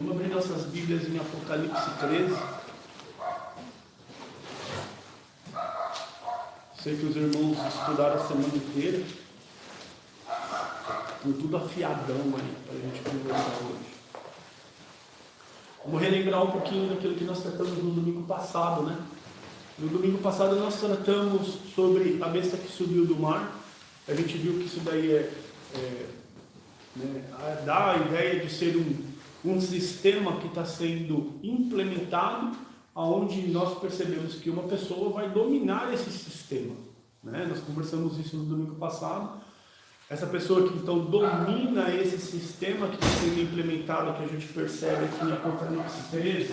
Vamos abrir nossas Bíblias em Apocalipse 13. Sei que os irmãos estudaram a semana inteira. Com tudo afiadão aí para a gente conversar hoje. Vamos relembrar um pouquinho daquilo que nós tratamos no domingo passado, né? No domingo passado nós tratamos sobre a besta que subiu do mar. A gente viu que isso daí dá a ideia de ser um sistema que está sendo implementado, onde nós percebemos que uma pessoa vai dominar esse sistema, né? Nós conversamos isso no domingo passado. Essa pessoa que então domina esse sistema que está sendo implementado, que a gente percebe aqui em Apocalipse 13,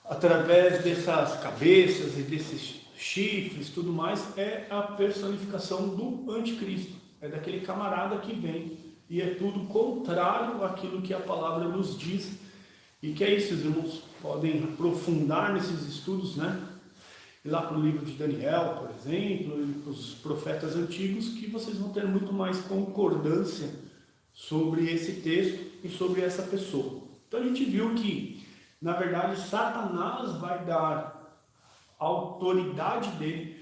através dessas cabeças e desses chifres, tudo mais, é a personificação do anticristo. É daquele camarada que vem e é tudo contrário àquilo que a palavra nos diz. E que é isso, os irmãos podem aprofundar nesses estudos, né? Ir lá para o livro de Daniel, por exemplo, e para os profetas antigos, que vocês vão ter muito mais concordância sobre esse texto e sobre essa pessoa. Então a gente viu que, na verdade, Satanás vai dar a autoridade dele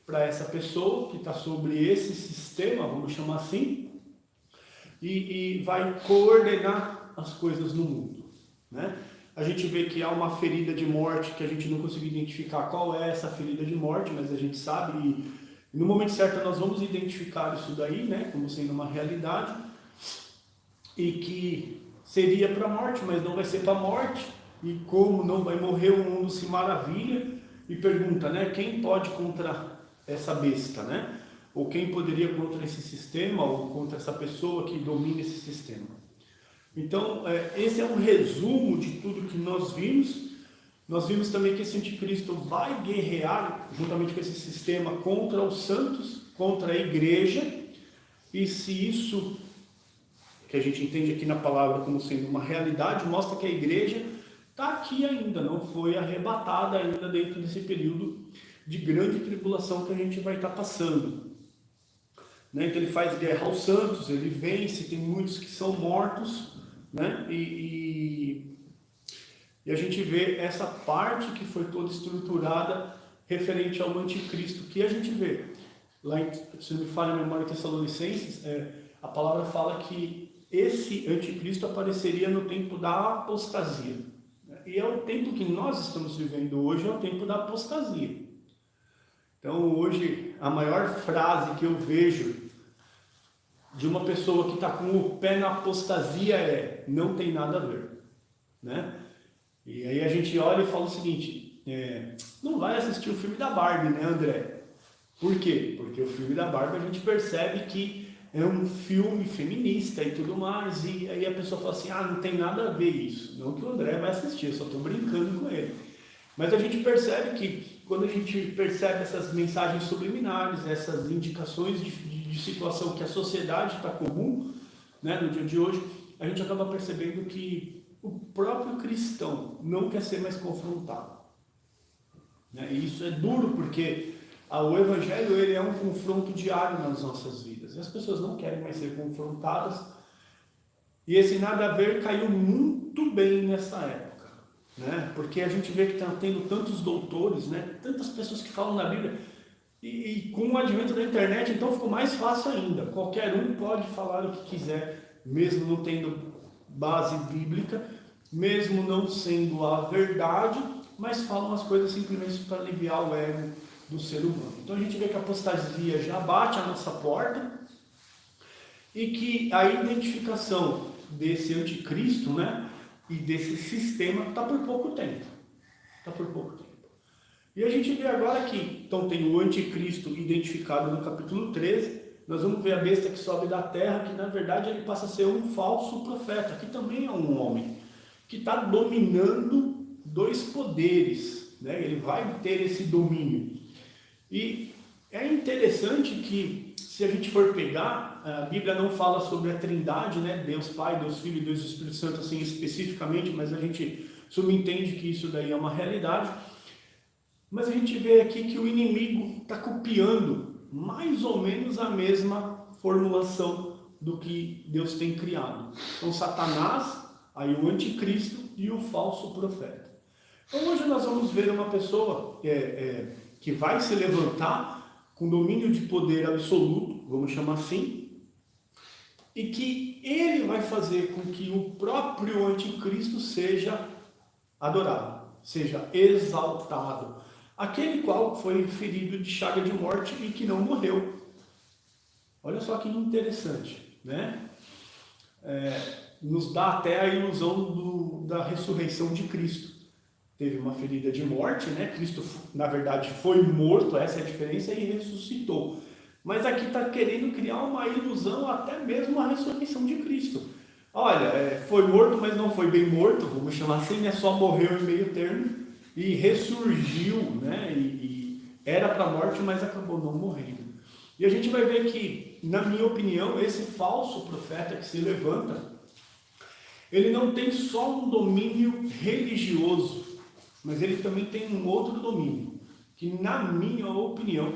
para essa pessoa que está sobre esse sistema, vamos chamar assim, e vai coordenar as coisas no mundo, né? A gente vê que há uma ferida de morte que a gente não conseguiu identificar qual é essa ferida de morte, mas a gente sabe e no momento certo nós vamos identificar isso daí, né, como sendo uma realidade e que seria para a morte, mas não vai ser para a morte. E como não vai morrer, o mundo se maravilha e pergunta, né, quem pode contra essa besta, né? Ou quem poderia contra esse sistema ou contra essa pessoa que domina esse sistema. Então, esse é um resumo de tudo que nós vimos. Nós vimos também que esse anticristo vai guerrear, juntamente com esse sistema, contra os santos, contra a igreja. E se isso, que a gente entende aqui na palavra como sendo uma realidade, mostra que a igreja está aqui ainda, não foi arrebatada ainda dentro desse período de grande tribulação que a gente vai estar passando. Né? Então ele faz guerra aos santos, ele vence, tem muitos que são mortos, né? E a gente vê essa parte que foi toda estruturada referente ao anticristo, que a gente vê lá em, se não me falha a memória, Tessalonicenses, a palavra fala que esse anticristo apareceria no tempo da apostasia, né? E é o tempo que nós estamos vivendo hoje, é o tempo da apostasia. Então hoje a maior frase que eu vejo de uma pessoa que está com o pé na apostasia é: não tem nada a ver, né? E aí a gente olha e fala o seguinte: não vai assistir o filme da Barbie, né, André? Por quê? Porque o filme da Barbie a gente percebe que é um filme feminista e tudo mais, e aí a pessoa fala assim: não tem nada a ver isso. Não que o André vai assistir, eu só estou brincando com ele. Mas a gente percebe que quando a gente percebe essas mensagens subliminares, essas indicações de situação que a sociedade está comum, né, no dia de hoje, a gente acaba percebendo que o próprio cristão não quer ser mais confrontado, né? E isso é duro porque o evangelho ele é um confronto diário nas nossas vidas e as pessoas não querem mais ser confrontadas, e esse nada a ver caiu muito bem nessa época, né? Porque a gente vê que está tendo tantos doutores, né? Tantas pessoas que falam na Bíblia. E com o advento da internet, então ficou mais fácil ainda. Qualquer um pode falar o que quiser, mesmo não tendo base bíblica, mesmo não sendo a verdade, mas falam as coisas simplesmente para aliviar o ego do ser humano. Então a gente vê que a apostasia já bate à nossa porta e que a identificação desse anticristo, né, e desse sistema está por pouco tempo. Está por pouco tempo. E a gente vê agora que, então tem o anticristo identificado no capítulo 13, nós vamos ver a besta que sobe da terra, que na verdade ele passa a ser um falso profeta, que também é um homem, que está dominando dois poderes, né? Ele vai ter esse domínio. E é interessante que, se a gente for pegar, a Bíblia não fala sobre a Trindade, né? Deus Pai, Deus Filho e Deus Espírito Santo assim especificamente, mas a gente subentende que isso daí é uma realidade. Mas a gente vê aqui que o inimigo está copiando mais ou menos a mesma formulação do que Deus tem criado. Então, Satanás, aí o anticristo e o falso profeta. Então, hoje nós vamos ver uma pessoa que vai se levantar com domínio de poder absoluto, vamos chamar assim, e que ele vai fazer com que o próprio anticristo seja adorado, seja exaltado. Aquele qual foi ferido de chaga de morte e que não morreu. Olha só que interessante, né? Nos dá até a ilusão da ressurreição de Cristo. Teve uma ferida de morte, né? Cristo, na verdade, foi morto, essa é a diferença, e ressuscitou. Mas aqui está querendo criar uma ilusão, até mesmo a ressurreição de Cristo. Olha, foi morto, mas não foi bem morto, vamos chamar assim, né? Só morreu em meio termo e ressurgiu, né? E era para a morte, mas acabou não morrendo. E a gente vai ver que, na minha opinião, esse falso profeta que se levanta, ele não tem só um domínio religioso, mas ele também tem um outro domínio, que na minha opinião,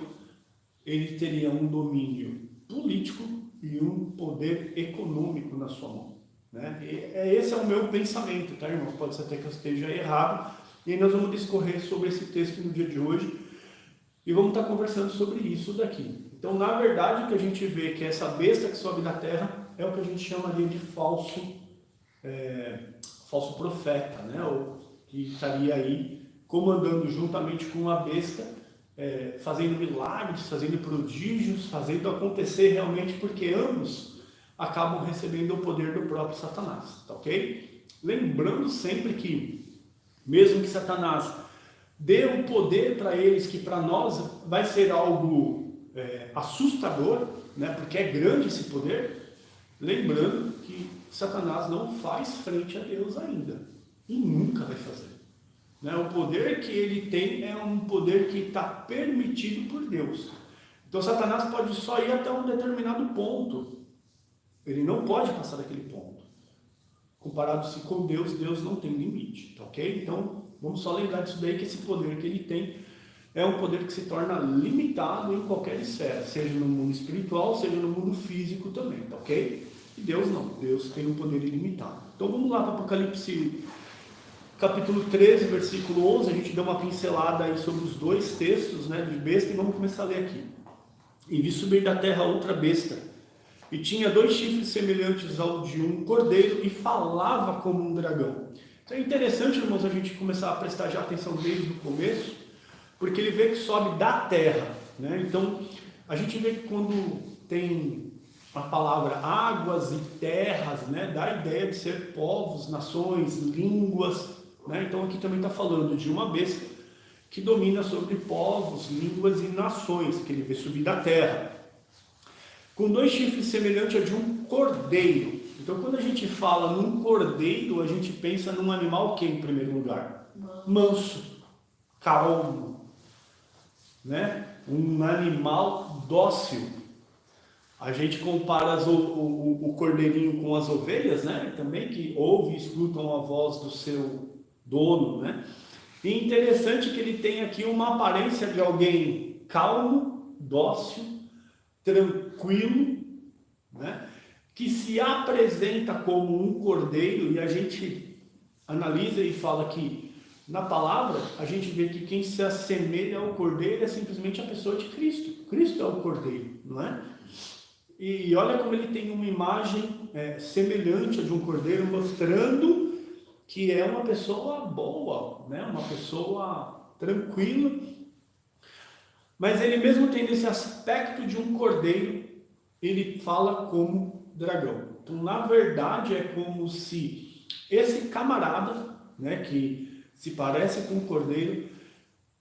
ele teria um domínio político e um poder econômico na sua mão, né? Esse é o meu pensamento, tá, irmãos? Pode ser até que eu esteja errado, e aí nós vamos discorrer sobre esse texto no dia de hoje, e vamos estar conversando sobre isso daqui. Então, na verdade, o que a gente vê que essa besta que sobe da terra é o que a gente chama ali de falso profeta, né? Ou que estaria aí comandando juntamente com a besta, fazendo milagres, fazendo prodígios, fazendo acontecer realmente, porque ambos acabam recebendo o poder do próprio Satanás, tá ok? Lembrando sempre que, mesmo que Satanás dê o poder para eles, que para nós vai ser algo assustador, né? Porque é grande esse poder, lembrando que Satanás não faz frente a Deus ainda, e nunca vai fazer. O poder que ele tem é um poder que está permitido por Deus. Então Satanás pode só ir até um determinado ponto. Ele não pode passar daquele ponto. Comparado-se com Deus, Deus não tem limite, tá ok? Então vamos só lembrar disso daí, que esse poder que ele tem é um poder que se torna limitado em qualquer esfera, seja no mundo espiritual, seja no mundo físico também, tá ok? E Deus não, Deus tem um poder ilimitado. Então vamos lá para Apocalipse capítulo 13, versículo 11, a gente deu uma pincelada aí sobre os dois textos, né, de besta, e vamos começar a ler aqui. E vi subir da terra outra besta, e tinha 2 chifres semelhantes ao de um cordeiro, e falava como um dragão. Então é interessante, irmãos, a gente começar a prestar já atenção desde o começo, porque ele vê que sobe da terra, né? Então a gente vê que quando tem a palavra águas e terras, né, dá a ideia de ser povos, nações, línguas, né? Então aqui também está falando de uma besta que domina sobre povos, línguas e nações, que ele vê subir da terra, com 2 chifres semelhantes a de um cordeiro. Então quando a gente fala num cordeiro, a gente pensa num animal que, em primeiro lugar, manso, calmo, né? Um animal dócil. A gente compara o cordeirinho com as ovelhas, né? Também, que ouvem e escutam a voz do seu dono, né? E interessante que ele tem aqui uma aparência de alguém calmo, dócil, tranquilo, né? Que se apresenta como um cordeiro, e a gente analisa e fala que na palavra a gente vê que quem se assemelha ao cordeiro é simplesmente a pessoa de Cristo. Cristo é o cordeiro, não é? E olha como ele tem uma imagem semelhante a de um cordeiro, mostrando que é uma pessoa boa, né? Uma pessoa tranquila. Mas ele mesmo tem esse aspecto de um cordeiro, ele fala como dragão. Então, na verdade, é como se esse camarada, né, que se parece com um cordeiro,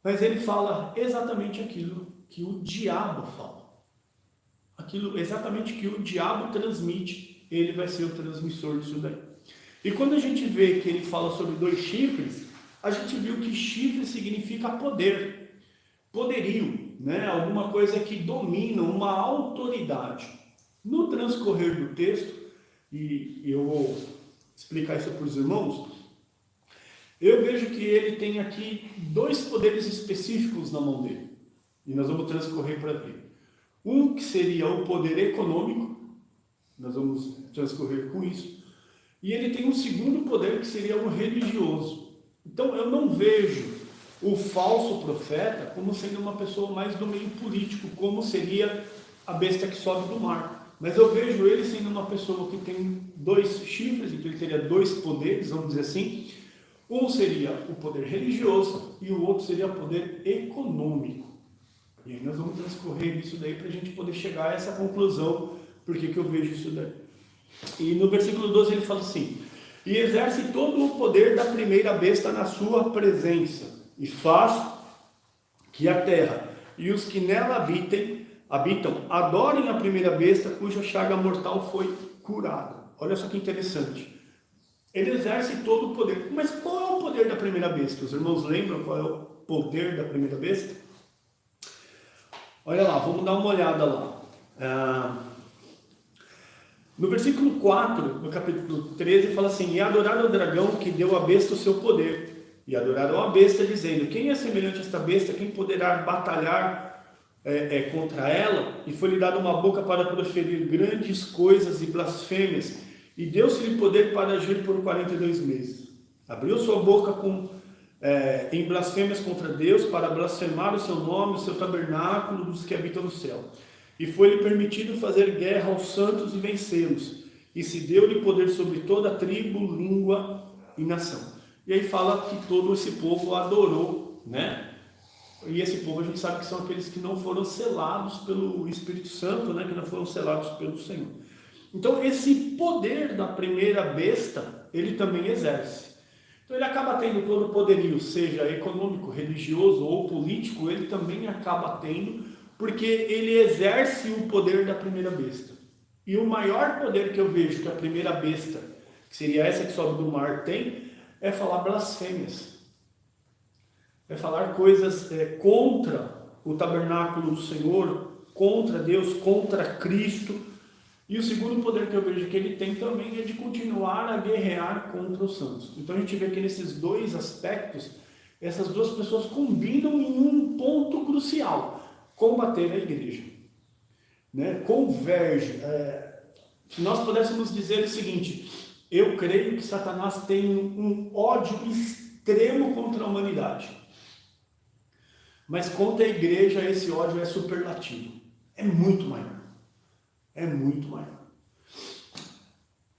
mas ele fala exatamente aquilo que o diabo fala. Aquilo exatamente que o diabo transmite, ele vai ser o transmissor disso daí. E quando a gente vê que ele fala sobre 2 chifres, a gente viu que chifre significa poder, poderio, né? Alguma coisa que domina, uma autoridade. No transcorrer do texto, e eu vou explicar isso para os irmãos, eu vejo que ele tem aqui 2 poderes específicos na mão dele. E nós vamos transcorrer para ver. Um que seria o poder econômico, nós vamos transcorrer com isso, e ele tem um segundo poder que seria o religioso. Então eu não vejo o falso profeta como sendo uma pessoa mais do meio político, como seria a besta que sobe do mar. Mas eu vejo ele sendo uma pessoa que tem 2 chifres, então ele teria 2 poderes, vamos dizer assim. Um seria o poder religioso e o outro seria o poder econômico. E aí nós vamos transcorrer isso daí para a gente poder chegar a essa conclusão, por que eu vejo isso daí. E no versículo 12 ele fala assim: e exerce todo o poder da primeira besta na sua presença, e faz que a terra e os que nela habitam adorem a primeira besta cuja chaga mortal foi curada. Olha só que interessante. Ele exerce todo o poder. Mas qual é o poder da primeira besta? Os irmãos lembram qual é o poder da primeira besta? Olha lá, vamos dar uma olhada lá. No versículo 4, no capítulo 13, fala assim: e adoraram o dragão que deu à besta o seu poder. E adoraram a besta, dizendo: quem é semelhante a esta besta? Quem poderá batalhar contra ela? E foi-lhe dada uma boca para proferir grandes coisas e blasfêmias. E deu-se-lhe poder para agir por 42 meses. Abriu sua boca em blasfêmias contra Deus, para blasfemar o seu nome, o seu tabernáculo dos que habitam no céu. E foi-lhe permitido fazer guerra aos santos e vencê-los. E se deu-lhe poder sobre toda a tribo, língua e nação. E aí fala que todo esse povo adorou, né? E esse povo a gente sabe que são aqueles que não foram selados pelo Espírito Santo, né? Que não foram selados pelo Senhor. Então esse poder da primeira besta, ele também exerce. Então ele acaba tendo todo o poderio, seja econômico, religioso ou político, ele também acaba tendo, porque ele exerce o poder da primeira besta. E o maior poder que eu vejo que a primeira besta, que seria essa que sobe do mar, tem, é falar blasfêmias. É falar coisas contra o tabernáculo do Senhor, contra Deus, contra Cristo. E o segundo poder que eu vejo que ele tem também é de continuar a guerrear contra os santos. Então a gente vê que nesses 2 aspectos, essas 2 pessoas combinam em um ponto crucial: combater a igreja, né? Converge. Se nós pudéssemos dizer o seguinte: eu creio que Satanás tem um ódio extremo contra a humanidade, mas contra a igreja esse ódio é superlativo, é muito maior,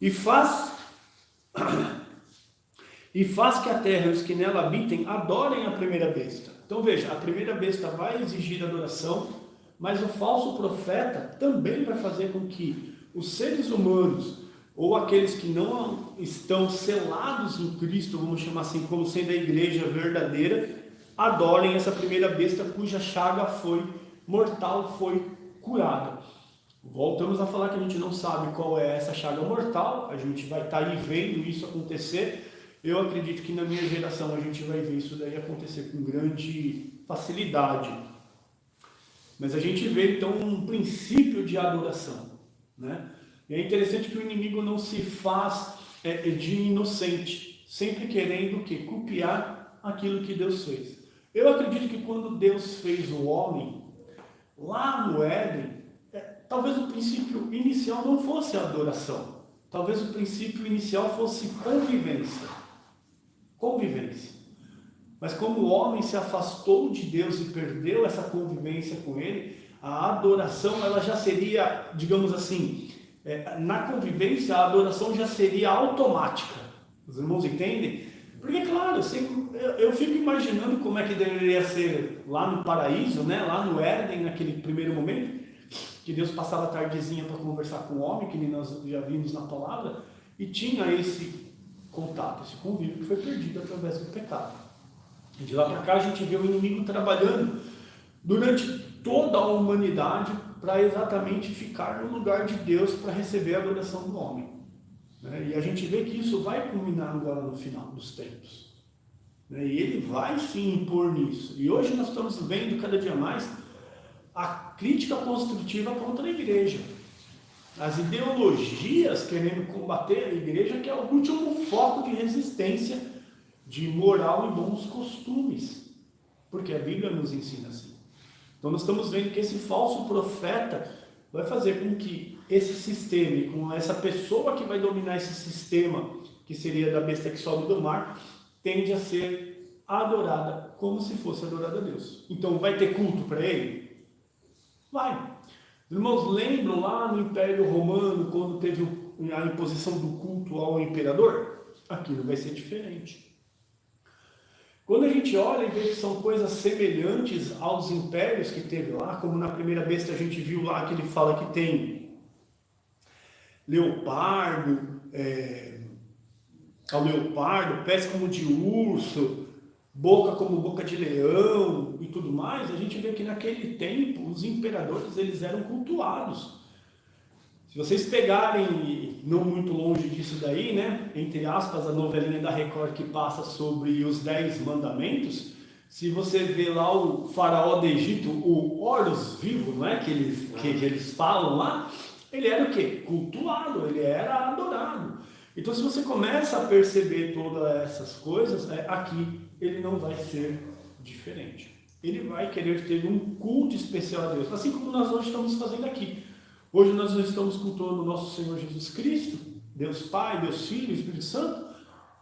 e faz que a terra e os que nela habitem adorem a primeira besta. Então veja, a primeira besta vai exigir adoração, mas o falso profeta também vai fazer com que os seres humanos, ou aqueles que não estão selados em Cristo, vamos chamar assim, como sendo a igreja verdadeira, adorem essa primeira besta cuja chaga foi mortal, foi curada. Voltamos a falar que a gente não sabe qual é essa chaga mortal, a gente vai estar aí vendo isso acontecer. Eu acredito que na minha geração a gente vai ver isso daí acontecer com grande facilidade. Mas a gente vê então um princípio de adoração, né? E é interessante que o inimigo não se faz de inocente, sempre querendo o quê? Copiar aquilo que Deus fez. Eu acredito que quando Deus fez o homem, lá no Éden, talvez o princípio inicial não fosse a adoração. Talvez o princípio inicial fosse convivência. Mas como o homem se afastou de Deus e perdeu essa convivência com Ele, a adoração ela já seria, digamos assim, na convivência a adoração já seria automática. Os irmãos entendem? Porque, claro, eu fico imaginando como é que deveria ser lá no paraíso, né? Lá no Éden, naquele primeiro momento, que Deus passava a tardezinha para conversar com o homem, que nós já vimos na palavra, e tinha esse contato, esse convívio que foi perdido através do pecado. E de lá para cá a gente vê o inimigo trabalhando durante toda a humanidade para exatamente ficar no lugar de Deus para receber a adoração do homem. E a gente vê que isso vai culminar agora no final dos tempos. E ele vai se impor nisso. E hoje nós estamos vendo cada dia mais a crítica construtiva contra a igreja. As ideologias querendo combater a igreja, que é o último foco de resistência de moral e bons costumes. Porque a Bíblia nos ensina assim. Então nós estamos vendo que esse falso profeta vai fazer com que esse sistema, com essa pessoa que vai dominar esse sistema, que seria da besta que sobe do mar, tende a ser adorada como se fosse adorada a Deus. Então vai ter culto para ele? Vai. Irmãos, lembram lá no Império Romano, quando teve a imposição do culto ao imperador? Aquilo vai ser diferente. Quando a gente olha e vê que são coisas semelhantes aos impérios que teve lá, como na primeira besta a gente viu lá que ele fala que tem leopardo, pés como de urso, boca como boca de leão e tudo mais, a gente vê que naquele tempo os imperadores eles eram cultuados. Se vocês pegarem, não muito longe disso daí, né, entre aspas, a novelinha da Record que passa sobre os 10 mandamentos, se você vê lá o faraó do Egito, o Horus vivo, não é, que eles falam lá, ele era o quê? Cultuado, ele era adorado. Então se você começa a perceber todas essas coisas, aqui ele não vai ser diferente. Ele vai querer ter um culto especial a Deus, assim como nós hoje estamos fazendo aqui. Hoje nós estamos cultuando o nosso Senhor Jesus Cristo, Deus Pai, Deus Filho, Espírito Santo.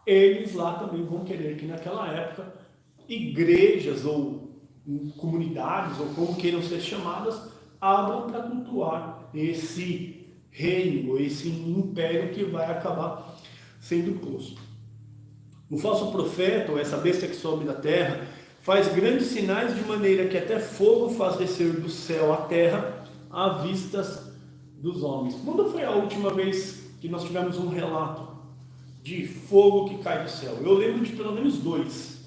Eles lá também vão querer que naquela época igrejas ou comunidades, ou como queiram ser chamadas, abram para cultuar esse reino, esse império que vai acabar sendo posto. O falso profeta, ou essa besta que sobe da terra, faz grandes sinais de maneira que até fogo faz descer do céu à terra à vista dos homens. Quando foi a última vez que nós tivemos um relato de fogo que cai do céu? Eu lembro de pelo menos 2.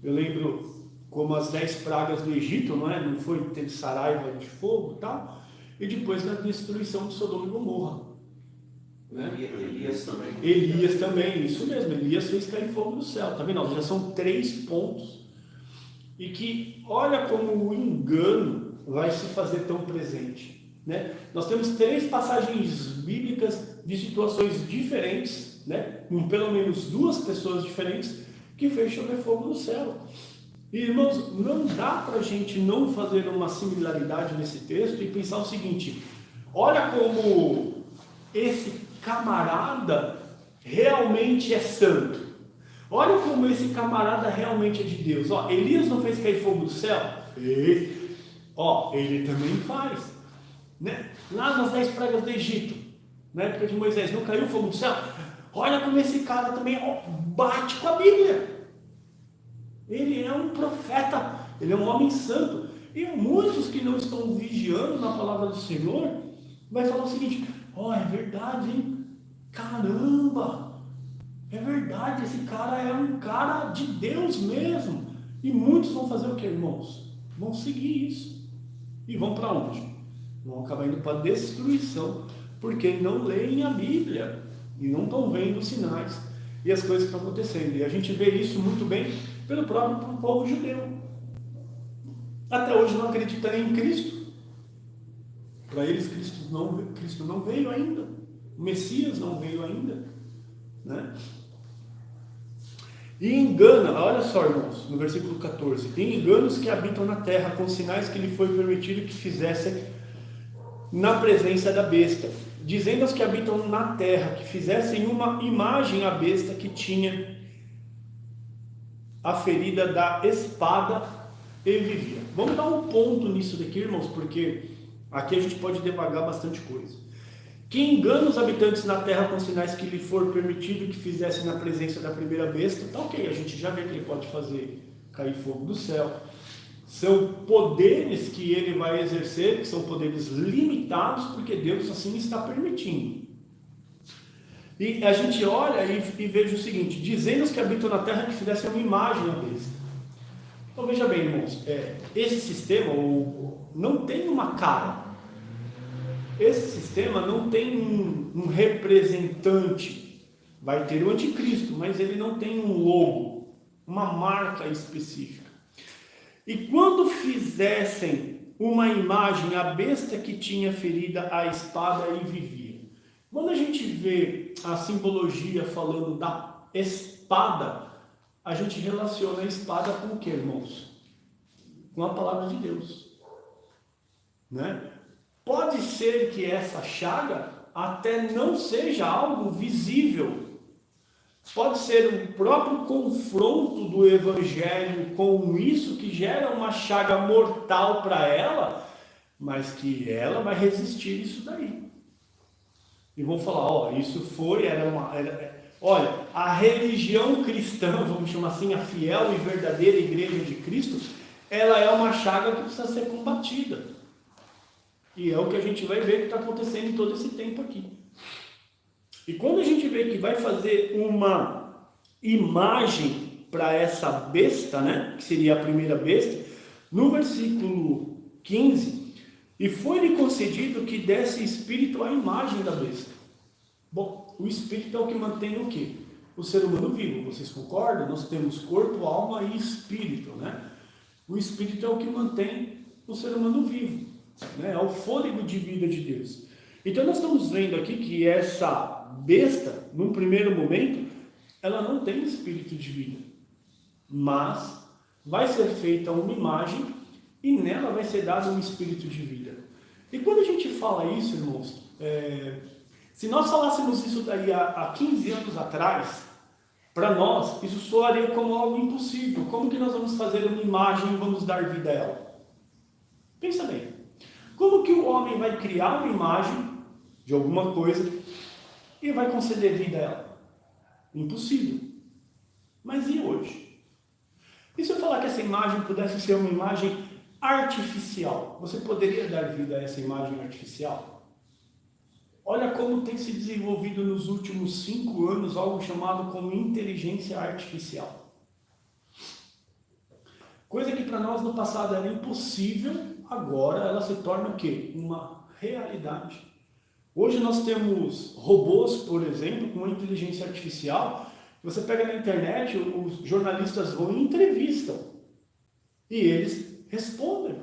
Eu lembro como as 10 pragas do Egito, não é? Não foi? Teve saraiva de fogo e tal. E depois da destruição de Sodoma e Gomorra. Né? Elias também, isso mesmo. Elias fez cair fogo do céu. Tá vendo? Já são 3 pontos. E que, olha como o engano vai se fazer tão presente. Né? Nós temos 3 passagens bíblicas de situações diferentes, né? Com pelo menos 2 pessoas diferentes que fez chover fogo no céu. E, irmãos, não dá para a gente não fazer uma similaridade nesse texto e pensar o seguinte: olha como esse camarada realmente é santo. Olha como esse camarada realmente é de Deus. Ó, Elias não fez cair fogo do céu? Fez. Ó, ele também faz. Né? Lá nas 10 pragas do Egito, na época de Moisés, não caiu fogo do céu? Olha como esse cara também bate com a Bíblia. Ele é um profeta, ele é um homem santo. E muitos que não estão vigiando na palavra do Senhor vai falar o seguinte: é verdade, hein? Caramba, é verdade, esse cara é um cara de Deus mesmo. E muitos vão fazer o que, irmãos? Vão seguir isso. E vão para onde? Vão acabar indo para a destruição, porque não leem a Bíblia e não estão vendo os sinais e as coisas que estão acontecendo. E a gente vê isso muito bem pelo próprio povo judeu. Até hoje não acreditam nem em Cristo. Para eles Cristo não veio ainda. O Messias não veio ainda. Né? E engana, olha só, irmãos, no versículo 14: e enganos que habitam na terra, com sinais que lhe foi permitido que fizessem na presença da besta, dizendo aos que habitam na terra que fizessem uma imagem à besta que tinha a ferida da espada e vivia. Vamos dar um ponto nisso daqui, irmãos, porque aqui a gente pode devagar bastante coisa. Que engana os habitantes na terra com sinais que lhe for permitido que fizessem na presença da primeira besta. Tá ok, a gente já vê que ele pode fazer cair fogo do céu. São poderes que ele vai exercer, que são poderes limitados, porque Deus assim está permitindo. E a gente olha e veja o seguinte: dizendo os que habitam na terra que fizessem uma imagem à besta. Então veja bem, irmãos, esse sistema não tem uma cara. Esse sistema não tem um representante. Vai ter o anticristo, mas ele não tem um logo, uma marca específica. E quando fizessem uma imagem, a besta que tinha ferida a espada e vivia. Quando a gente vê a simbologia falando da espada, a gente relaciona a espada com o que, irmãos? com a palavra de Deus, né? Pode ser que essa chaga até não seja algo visível. Pode ser o próprio confronto do evangelho com isso que gera uma chaga mortal para ela, mas que ela vai resistir isso daí. E vão falar, olha, a religião cristã, vamos chamar assim, a fiel e verdadeira igreja de Cristo, ela é uma chaga que precisa ser combatida. E é o que a gente vai ver que está acontecendo em todo esse tempo aqui. E quando a gente vê que vai fazer uma imagem para essa besta, né, que seria a primeira besta, no versículo 15, e foi-lhe concedido que desse espírito à imagem da besta. Bom, o espírito é o que mantém o quê? O ser humano vivo, vocês concordam? Nós temos corpo, alma e espírito, né? O espírito é o que mantém o ser humano vivo, né? É o fôlego de vida de Deus. Então nós estamos vendo aqui que essa besta, num primeiro momento, ela não tem espírito de vida, mas vai ser feita uma imagem e nela vai ser dado um espírito de vida. E quando a gente fala isso, irmãos, se nós falássemos isso daí há 15 anos atrás, para nós isso soaria como algo impossível. Como que nós vamos fazer uma imagem e vamos dar vida a ela? Pensa bem, como que o homem vai criar uma imagem de alguma coisa e vai conceder vida a ela? Impossível. Mas e hoje? E se eu falar que essa imagem pudesse ser uma imagem artificial? Você poderia dar vida a essa imagem artificial? Olha como tem se desenvolvido nos últimos 5 anos algo chamado como inteligência artificial. Coisa que para nós no passado era impossível, agora ela se torna o quê? Uma realidade. Hoje nós temos robôs, por exemplo, com inteligência artificial. Você pega na internet, os jornalistas vão e entrevistam. E eles respondem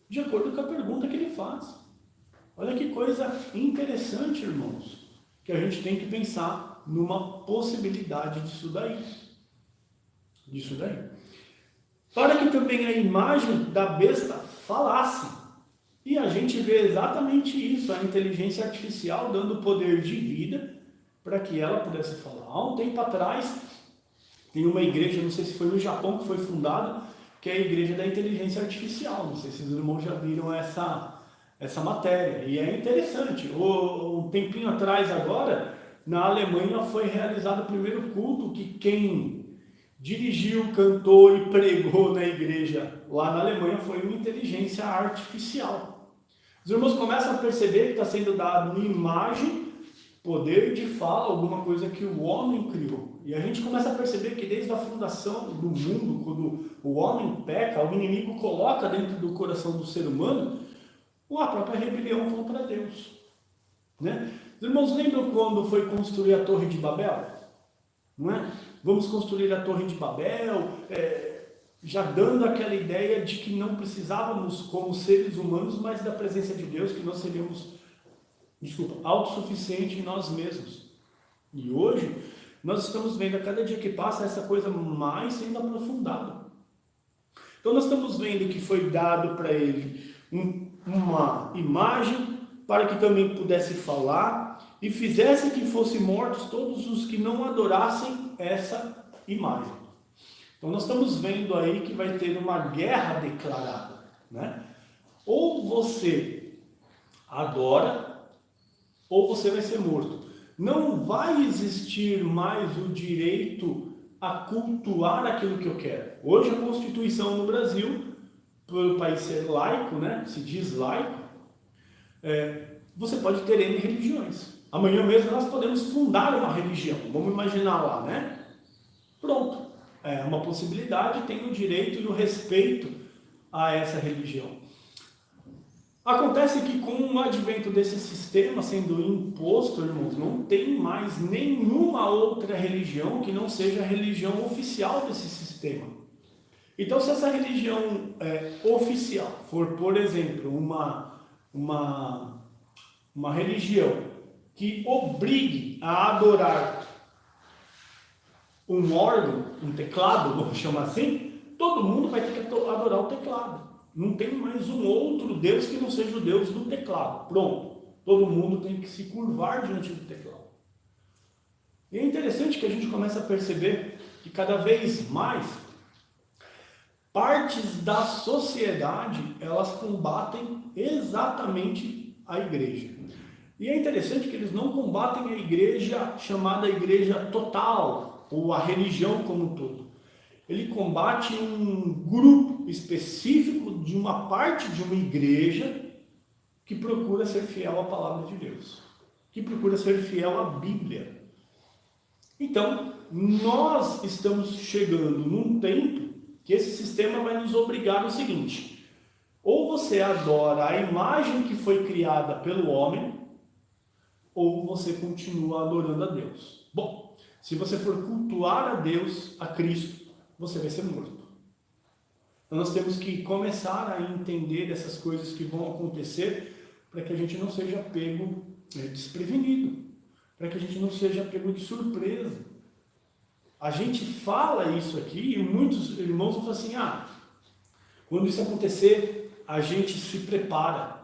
de acordo com a pergunta que ele faz. Olha que coisa interessante, irmãos, que a gente tem que pensar numa possibilidade disso daí. Para que também a imagem da besta falasse. E a gente vê exatamente isso, a inteligência artificial dando poder de vida para que ela pudesse falar. Há um tempo atrás, tem uma igreja, não sei se foi no Japão que foi fundada, que é a igreja da inteligência artificial. Não sei se os irmãos já viram essa matéria. E é interessante. Um tempinho atrás agora, na Alemanha foi realizado o primeiro culto que quem dirigiu, cantou e pregou na igreja lá na Alemanha foi uma inteligência artificial. Os irmãos começam a perceber que está sendo dado uma imagem, poder de fala, alguma coisa que o homem criou. E a gente começa a perceber que desde a fundação do mundo, quando o homem peca, o inimigo coloca dentro do coração do ser humano a própria rebelião contra Deus, né? Os irmãos lembram quando foi construir a Torre de Babel? Não é? Vamos construir a Torre de Babel, já dando aquela ideia de que não precisávamos, como seres humanos, mais da presença de Deus, que nós seríamos, autossuficientes em nós mesmos. E hoje, nós estamos vendo a cada dia que passa essa coisa mais sendo aprofundada. Então, nós estamos vendo que foi dado para ele uma imagem para que também pudesse falar e fizesse que fossem mortos todos os que não adorassem essa imagem. Então nós estamos vendo aí que vai ter uma guerra declarada, né? Ou você adora, ou você vai ser morto. Não vai existir mais o direito a cultuar aquilo que eu quero. Hoje a Constituição no Brasil, pelo país ser laico, né, se diz laico, você pode ter N religiões. Amanhã mesmo nós podemos fundar uma religião, vamos imaginar lá, né? Pronto, é uma possibilidade, tem o direito e o respeito a essa religião. Acontece que com o advento desse sistema sendo imposto, irmãos, não tem mais nenhuma outra religião que não seja a religião oficial desse sistema. Então, se essa religião oficial for, por exemplo, uma religião que obrigue a adorar um órgão, um teclado, vamos chamar assim, todo mundo vai ter que adorar o teclado. Não tem mais um outro Deus que não seja o Deus do teclado. Pronto. Todo mundo tem que se curvar diante do teclado. E é interessante que a gente começa a perceber que cada vez mais partes da sociedade, elas combatem exatamente a igreja. E é interessante que eles não combatem a igreja chamada igreja total, ou a religião como um todo. Ele combate um grupo específico de uma parte de uma igreja que procura ser fiel à palavra de Deus, que procura ser fiel à Bíblia. Então, nós estamos chegando num tempo que esse sistema vai nos obrigar ao seguinte: ou você adora a imagem que foi criada pelo homem, ou você continua adorando a Deus. Bom, se você for cultuar a Deus, a Cristo, você vai ser morto. Então nós temos que começar a entender essas coisas que vão acontecer para que a gente não seja pego desprevenido, para que a gente não seja pego de surpresa. A gente fala isso aqui e muitos irmãos falam assim, quando isso acontecer, a gente se prepara,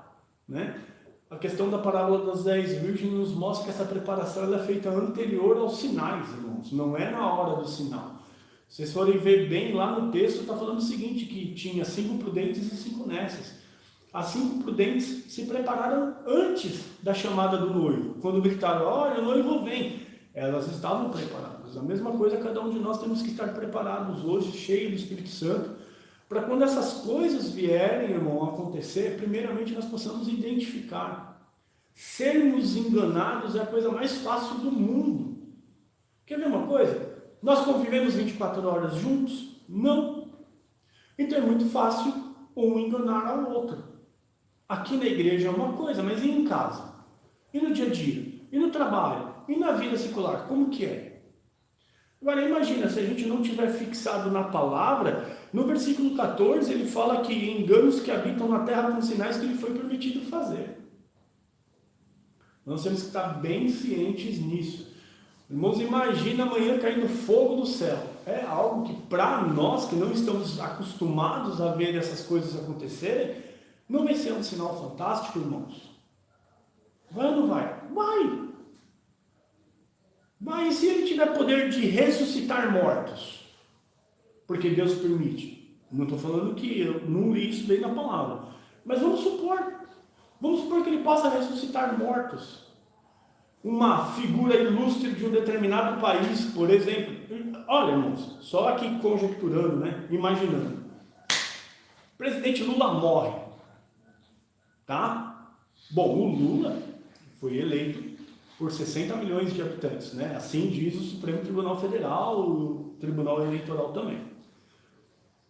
né? A questão da parábola das 10 virgens nos mostra que essa preparação ela é feita anterior aos sinais, irmãos, não é na hora do sinal. Se vocês forem ver bem lá no texto, está falando o seguinte, que tinha 5 prudentes e 5 nécias. As 5 prudentes se prepararam antes da chamada do noivo. Quando gritaram, olha, o noivo vem, elas estavam preparadas. A mesma coisa, cada um de nós temos que estar preparados hoje, cheio do Espírito Santo, para quando essas coisas vierem, irmão, a acontecer, primeiramente nós possamos identificar. Sermos enganados é a coisa mais fácil do mundo. Quer ver uma coisa? Nós convivemos 24 horas juntos? Não. Então é muito fácil um enganar ao outro. Aqui na igreja é uma coisa, mas e em casa? E no dia a dia? E no trabalho? E na vida secular? Como que é? Agora imagina, se a gente não tiver fixado na palavra, no versículo 14 ele fala que enganos que habitam na terra com sinais que lhe foi permitido fazer. Nós temos que estar bem cientes nisso. Irmãos, imagina amanhã caindo fogo do céu. É algo que para nós que não estamos acostumados a ver essas coisas acontecerem, não vai ser um sinal fantástico, irmãos? Vai ou não vai? Vai! Mas e se ele tiver poder de ressuscitar mortos? Porque Deus permite. Não estou falando que eu não li isso bem na palavra. Mas vamos supor que ele possa ressuscitar mortos. Uma figura ilustre de um determinado país, por exemplo. Olha, irmãos, só aqui conjecturando, né? Imaginando. O presidente Lula morre. Tá? Bom, o Lula foi eleito por 60 milhões de habitantes, né? Assim diz o Supremo Tribunal Federal, o Tribunal Eleitoral também.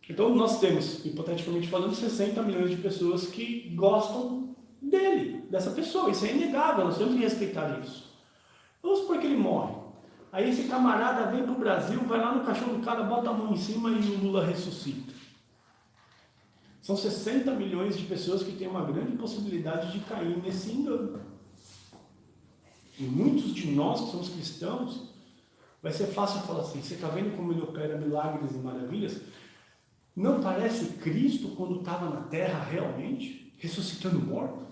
Então nós temos, hipoteticamente falando, 60 milhões de pessoas que gostam dele, dessa pessoa. Isso é inegável, nós temos que respeitar isso. Vamos supor que ele morre. Aí esse camarada vem para o Brasil, vai lá no caixão do cara, bota a mão em cima e o Lula ressuscita. São 60 milhões de pessoas que têm uma grande possibilidade de cair nesse engano. E muitos de nós que somos cristãos, vai ser fácil falar assim, você está vendo como ele opera milagres e maravilhas? Não parece Cristo quando estava na terra realmente, ressuscitando mortos,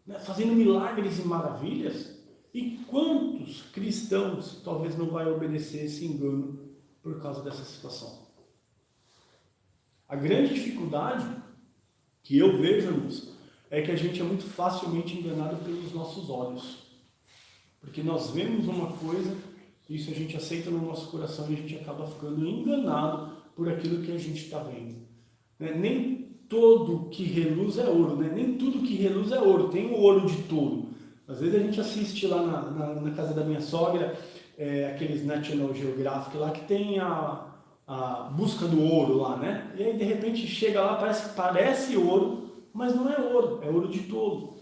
né? Fazendo milagres e maravilhas? E quantos cristãos talvez não vai obedecer esse engano por causa dessa situação? A grande dificuldade que eu vejo, irmãos, é que a gente é muito facilmente enganado pelos nossos olhos. Porque nós vemos uma coisa, isso a gente aceita no nosso coração e a gente acaba ficando enganado por aquilo que a gente está vendo. Nem todo que reluz é ouro, né? Nem tudo que reluz é ouro, tem o ouro de touro. Às vezes a gente assiste lá na casa da minha sogra, aqueles National Geographic lá, que tem a busca do ouro lá, né? E aí de repente chega lá, parece ouro, mas não é ouro de tolo.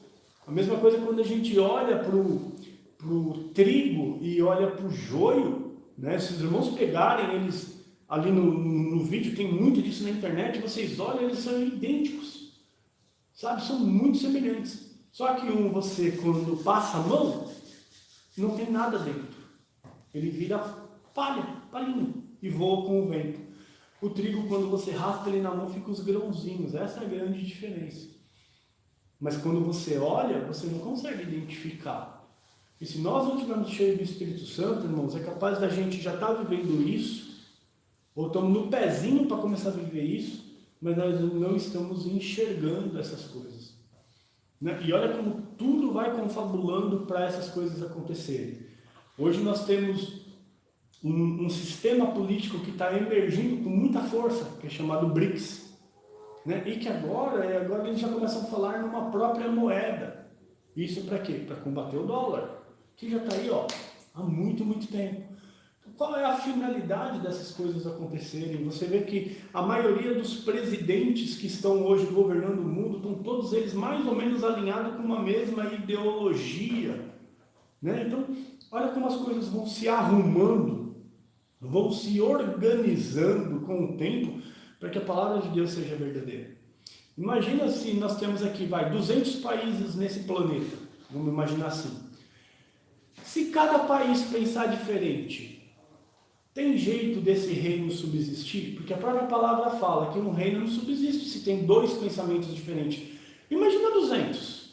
A mesma coisa quando a gente olha para o trigo e olha para o joio, né? Se os irmãos pegarem eles, ali no vídeo tem muito disso na internet, vocês olham, eles são idênticos, sabe? São muito semelhantes. Só que você, quando passa a mão, não tem nada dentro. Ele vira palhinha, e voa com o vento. O trigo, quando você raspa ele na mão, fica os grãozinhos. Essa é a grande diferença. Mas quando você olha, você não consegue identificar. E se nós não estivermos cheios do Espírito Santo, irmãos, é capaz da gente já estar vivendo isso, ou estamos no pezinho para começar a viver isso, mas nós não estamos enxergando essas coisas. Né? E olha como tudo vai confabulando para essas coisas acontecerem. Hoje nós temos um sistema político que está emergindo com muita força, que é chamado BRICS. Né? E que agora eles já começam a falar numa própria moeda. Isso para quê? Para combater o dólar, que já está aí há muito, muito tempo. Qual é a finalidade dessas coisas acontecerem? Você vê que a maioria dos presidentes que estão hoje governando o mundo, estão todos eles mais ou menos alinhados com uma mesma ideologia. Né? Então, olha como as coisas vão se arrumando, vão se organizando com o tempo, para que a palavra de Deus seja verdadeira. Imagina se nós temos aqui, 200 países nesse planeta, vamos imaginar assim. Se cada país pensar diferente, tem jeito desse reino subsistir? Porque a própria palavra fala que um reino não subsiste se tem dois pensamentos diferentes. Imagina 200.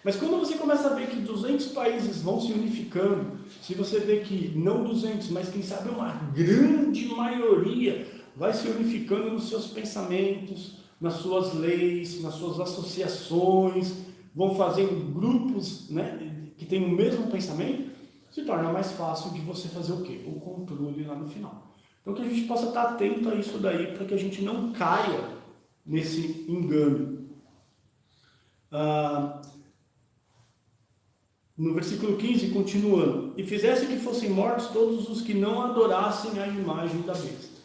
Mas quando você começa a ver que 200 países vão se unificando, se você vê que não 200, mas quem sabe uma grande maioria vai se unificando nos seus pensamentos, nas suas leis, nas suas associações, vão fazendo grupos, né, que têm o mesmo pensamento, se torna mais fácil de você fazer o quê? O controle lá no final. Então que a gente possa estar atento a isso daí, para que a gente não caia nesse engano. No versículo 15, continuando, e fizesse que fossem mortos todos os que não adorassem a imagem da besta.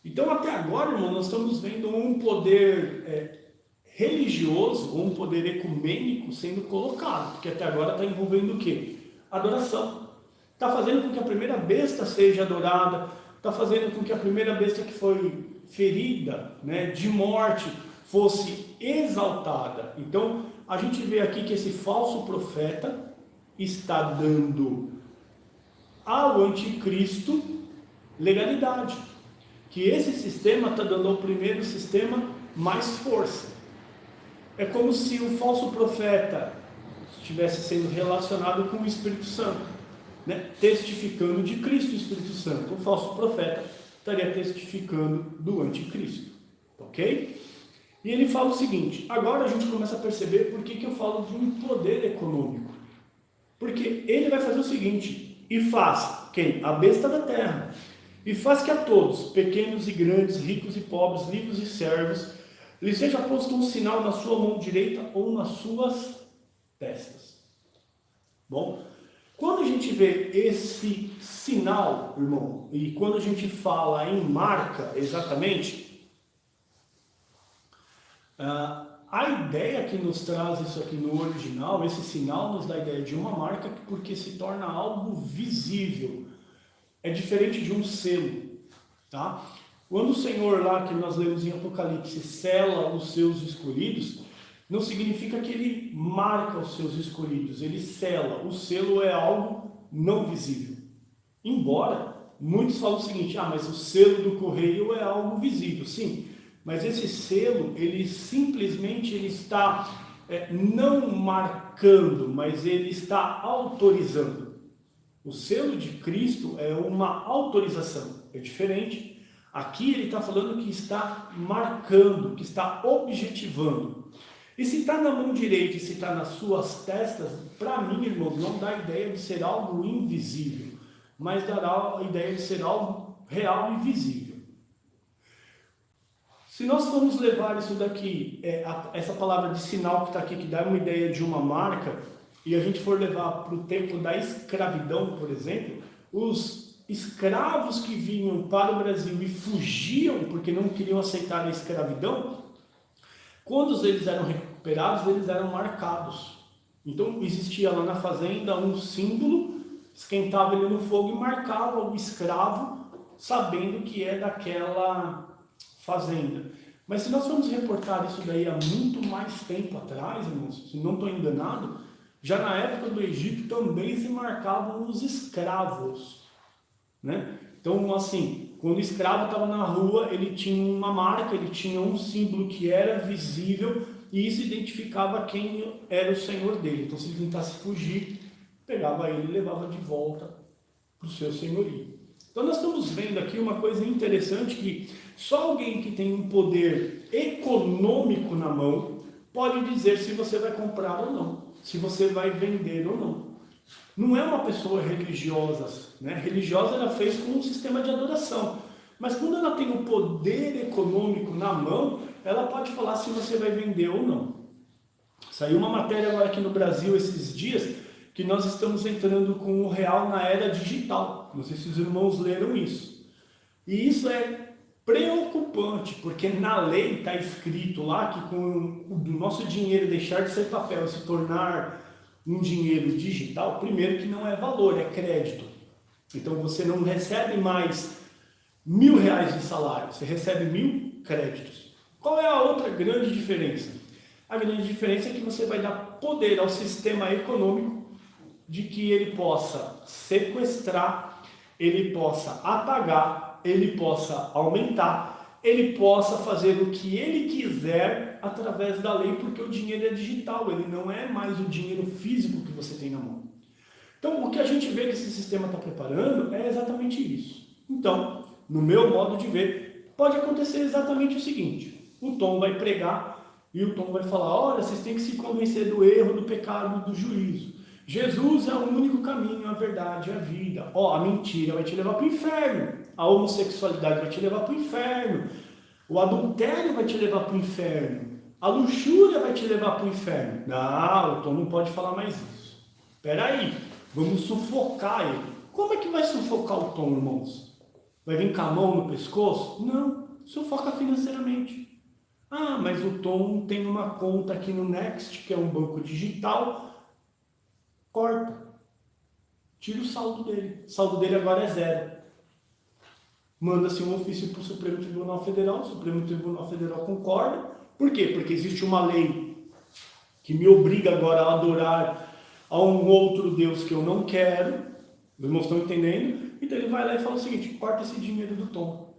Então até agora, irmão, nós estamos vendo um poder religioso, ou um poder ecumênico sendo colocado, porque até agora está envolvendo o quê? Adoração. Está fazendo com que a primeira besta seja adorada, está fazendo com que a primeira besta que foi ferida, né, de morte, fosse exaltada. Então, a gente vê aqui que esse falso profeta está dando ao anticristo legalidade. Que esse sistema está dando ao primeiro sistema mais força. É como se o falso profeta estivesse sendo relacionado com o Espírito Santo, né? Testificando de Cristo e Espírito Santo. O falso profeta estaria testificando do anticristo. Ok? E ele fala o seguinte, agora a gente começa a perceber por que eu falo de um poder econômico. Porque ele vai fazer o seguinte, e faz, quem? A besta da terra. E faz que a todos, pequenos e grandes, ricos e pobres, livres e servos, lhe seja posto um sinal na sua mão direita ou nas suas testas. Bom, quando a gente vê esse sinal, irmão, e quando a gente fala em marca exatamente, a ideia que nos traz isso aqui no original, esse sinal nos dá a ideia de uma marca porque se torna algo visível. É diferente de um selo, tá? Quando o Senhor lá, que nós lemos em Apocalipse, sela os seus escolhidos, não significa que ele marca os seus escolhidos, ele sela. O selo é algo não visível. Embora muitos falam o seguinte, mas o selo do correio é algo visível, sim. Mas esse selo, ele simplesmente está não marcando, mas ele está autorizando. O selo de Cristo é uma autorização, é diferente. Aqui ele está falando que está marcando, que está objetivando. E se está na mão direita e se está nas suas testas, para mim, irmãos, não dá a ideia de ser algo invisível, mas dará a ideia de ser algo real e visível. Se nós formos levar isso daqui, essa palavra de sinal que está aqui, que dá uma ideia de uma marca, e a gente for levar para o tempo da escravidão, por exemplo, os escravos que vinham para o Brasil e fugiam porque não queriam aceitar a escravidão, quando eles eram recuperados, eles eram marcados. Então existia lá na fazenda um símbolo, esquentava ele no fogo e marcava o escravo, sabendo que é daquela fazenda. Mas se nós formos reportar isso daí há muito mais tempo atrás, irmãos, se não estou enganado, já na época do Egito também se marcavam os escravos, né? Então, assim, quando o escravo estava na rua, ele tinha uma marca, ele tinha um símbolo que era visível e isso identificava quem era o senhor dele. Então, se ele tentasse fugir, pegava ele e levava de volta para o seu senhorio. Então, nós estamos vendo aqui uma coisa interessante, que só alguém que tem um poder econômico na mão pode dizer se você vai comprar ou não, se você vai vender ou não. Não é uma pessoa religiosa, né? Religiosa ela fez com um sistema de adoração. Mas quando ela tem o poder econômico na mão, ela pode falar se você vai vender ou não. Saiu uma matéria agora aqui no Brasil esses dias, que nós estamos entrando com o real na era digital. Não sei se os irmãos leram isso. E isso é preocupante, porque na lei está escrito lá que com o nosso dinheiro deixar de ser papel e se tornar um dinheiro digital, primeiro que não é valor, é crédito. Então você não recebe mais R$1.000 de salário, você recebe 1.000 créditos. Qual é a outra grande diferença? A grande diferença é que você vai dar poder ao sistema econômico de que ele possa sequestrar, ele possa apagar, ele possa aumentar, ele possa fazer o que ele quiser através da lei, porque o dinheiro é digital, ele não é mais o dinheiro físico que você tem na mão. Então, o que a gente vê que esse sistema está preparando é exatamente isso. Então, no meu modo de ver, pode acontecer exatamente o seguinte: o Tom vai pregar e o Tom vai falar, olha, vocês têm que se convencer do erro, do pecado, do juízo. Jesus é o único caminho, a verdade, a vida. A mentira vai te levar para o inferno. A homossexualidade vai te levar para o inferno. O adultério vai te levar para o inferno. A luxúria vai te levar para o inferno. Não, o Tom não pode falar mais isso. Espera aí, vamos sufocar ele. Como é que vai sufocar o Tom, irmãos? Vai vir com a mão no pescoço? Não, sufoca financeiramente. Mas o Tom tem uma conta aqui no Next, que é um banco digital. Corta. Tira o saldo dele. O saldo dele agora é 0. Manda-se um ofício para o Supremo Tribunal Federal. O Supremo Tribunal Federal concorda. Por quê? Porque existe uma lei que me obriga agora a adorar a um outro Deus que eu não quero. Os irmãos estão entendendo? Então ele vai lá e fala o seguinte: corta esse dinheiro do Tom.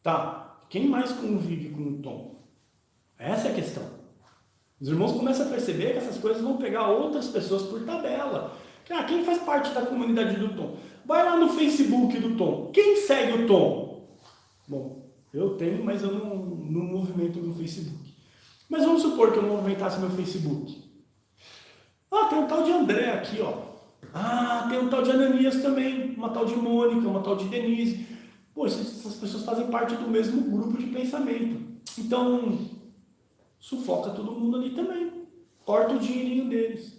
Tá. Quem mais convive com o Tom? Essa é a questão. Os irmãos começam a perceber que essas coisas vão pegar outras pessoas por tabela. Quem faz parte da comunidade do Tom? Vai lá no Facebook do Tom. Quem segue o Tom? Bom, eu tenho, mas eu não movimento no Facebook. Mas vamos supor que eu movimentasse meu Facebook. Tem um tal de André aqui, ó. Tem um tal de Ananias também. Uma tal de Mônica, uma tal de Denise. Pô, essas pessoas fazem parte do mesmo grupo de pensamento. Então, sufoca todo mundo ali também. Corta o dinheirinho deles.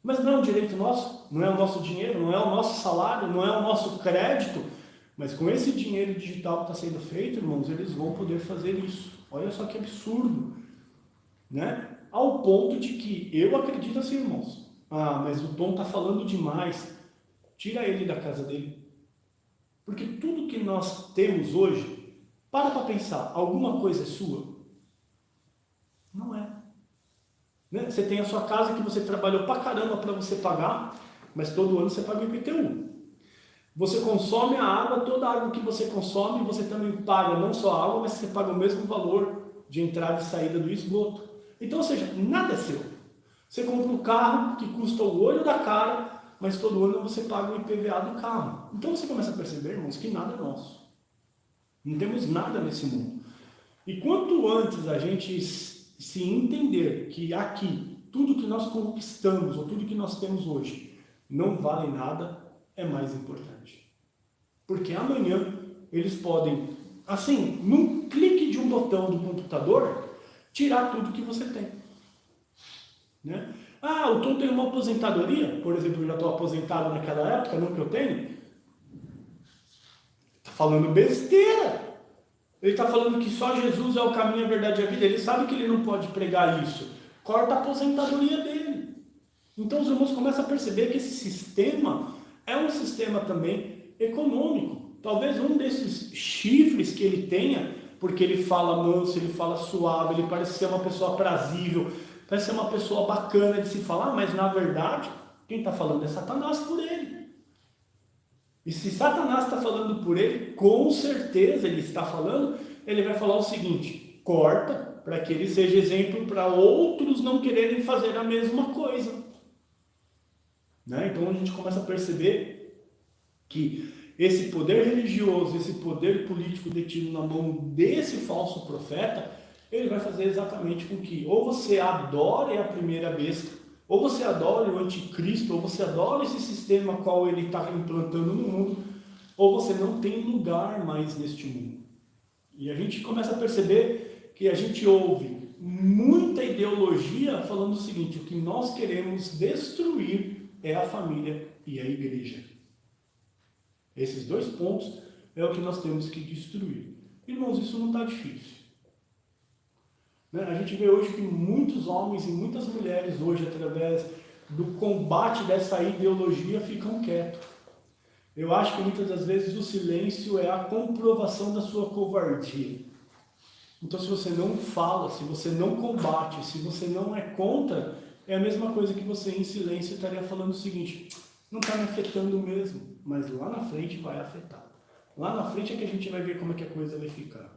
Mas não é um direito nosso, não é o nosso dinheiro, não é o nosso salário, não é o nosso crédito. Mas com esse dinheiro digital que está sendo feito, irmãos, eles vão poder fazer isso. Olha só que absurdo, né? Ao ponto de que eu acredito assim, irmãos. Mas o Tom está falando demais. Tira ele da casa dele. Porque tudo que nós temos hoje, para pensar, alguma coisa é sua? Não é. Né? Você tem a sua casa que você trabalhou pra caramba para você pagar, mas todo ano você paga o IPTU. Você consome a água, toda a água que você consome, você também paga não só a água, mas você paga o mesmo valor de entrada e saída do esgoto. Então, ou seja, nada é seu. Você compra um carro que custa o olho da cara, mas todo ano você paga o IPVA do carro. Então você começa a perceber, irmãos, que nada é nosso. Não temos nada nesse mundo. E quanto antes a gente se entender que aqui, tudo que nós conquistamos, ou tudo que nós temos hoje, não vale nada, é mais importante. Porque amanhã eles podem, assim, num clique de um botão do computador, tirar tudo que você tem. Né? O Tom tem uma aposentadoria, por exemplo, eu já estou aposentado naquela época, não que eu tenho. Está falando besteira. Ele está falando que só Jesus é o caminho, a verdade e a vida. Ele sabe que ele não pode pregar isso. Corta a aposentadoria dele. Então os irmãos começam a perceber que esse sistema é um sistema também econômico. Talvez um desses chifres que ele tenha, porque ele fala manso, ele fala suave, ele parece ser uma pessoa aprazível, parece ser uma pessoa bacana de se falar, mas na verdade, quem está falando é Satanás por ele. E se Satanás está falando por ele, com certeza ele está falando, ele vai falar o seguinte: corta, para que ele seja exemplo para outros não quererem fazer a mesma coisa. Né? Então a gente começa a perceber que esse poder religioso, esse poder político detido na mão desse falso profeta, ele vai fazer exatamente com que ou você adore a primeira besta, ou você adore o anticristo, ou você adore esse sistema qual ele está implantando no mundo, ou você não tem lugar mais neste mundo. E a gente começa a perceber que a gente ouve muita ideologia falando o seguinte: o que nós queremos destruir é a família e a igreja. Esses dois pontos é o que nós temos que destruir. Irmãos, isso não está difícil. A gente vê hoje que muitos homens e muitas mulheres hoje, através do combate dessa ideologia, ficam quietos. Eu acho que muitas das vezes o silêncio é a comprovação da sua covardia. Então, se você não fala, se você não combate, se você não é contra, é a mesma coisa que você em silêncio estaria falando o seguinte: não está me afetando mesmo, mas lá na frente vai afetar. Lá na frente é que a gente vai ver como é que a coisa vai ficar.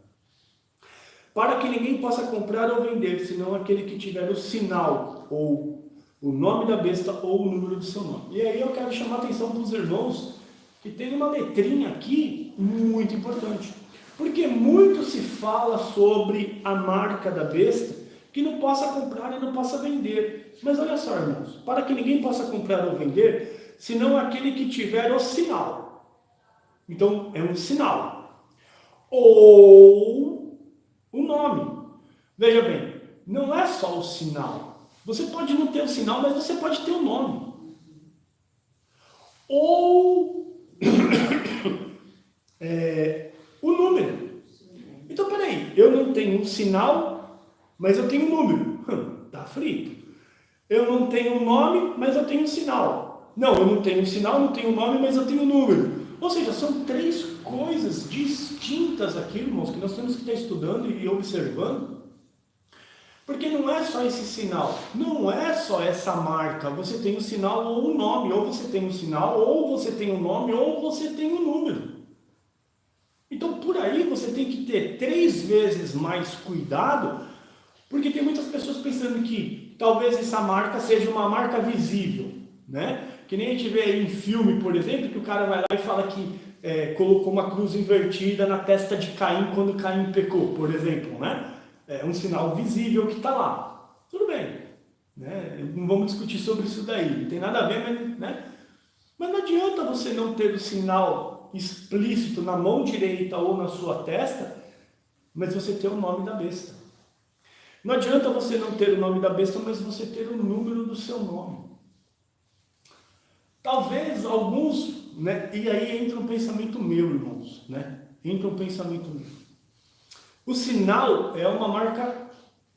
Para que ninguém possa comprar ou vender, senão aquele que tiver o sinal, ou o nome da besta, ou o número do seu nome. E aí eu quero chamar a atenção para os irmãos, que tem uma letrinha aqui muito importante. Porque muito se fala sobre a marca da besta, que não possa comprar e não possa vender. Mas olha só, irmãos, para que ninguém possa comprar ou vender, senão aquele que tiver o sinal. Então, é um sinal. Ou o nome. Veja bem, não é só o sinal. Você pode não ter o sinal, mas você pode ter o nome. Ou o número. Então, peraí, eu não tenho um sinal, mas eu tenho um número. Tá frito. Eu não tenho um nome, mas eu tenho um sinal. Não, eu não tenho um sinal, não tenho um nome, mas eu tenho um número. Ou seja, são três coisas distintas aqui, irmãos, que nós temos que estar estudando e observando. Porque não é só esse sinal, não é só essa marca. Você tem um sinal ou um nome, ou você tem um sinal, ou você tem um nome, ou você tem um número. Então, por aí você tem que ter 3 vezes mais cuidado, porque tem muitas pessoas pensando que talvez essa marca seja uma marca visível, né? Que nem a gente vê aí em filme, por exemplo, que o cara vai lá e fala que colocou uma cruz invertida na testa de Caim quando Caim pecou, por exemplo, né? É um sinal visível que está lá. Tudo bem, né? Não vamos discutir sobre isso daí, não tem nada a ver, mas, né? Mas não adianta você não ter o sinal explícito na mão direita ou na sua testa, mas você ter o nome da besta. Não adianta você não ter o nome da besta, mas você ter o número do seu nome. Talvez alguns, né? E aí entra um pensamento meu, irmãos, né? Entra um pensamento meu. O sinal é uma marca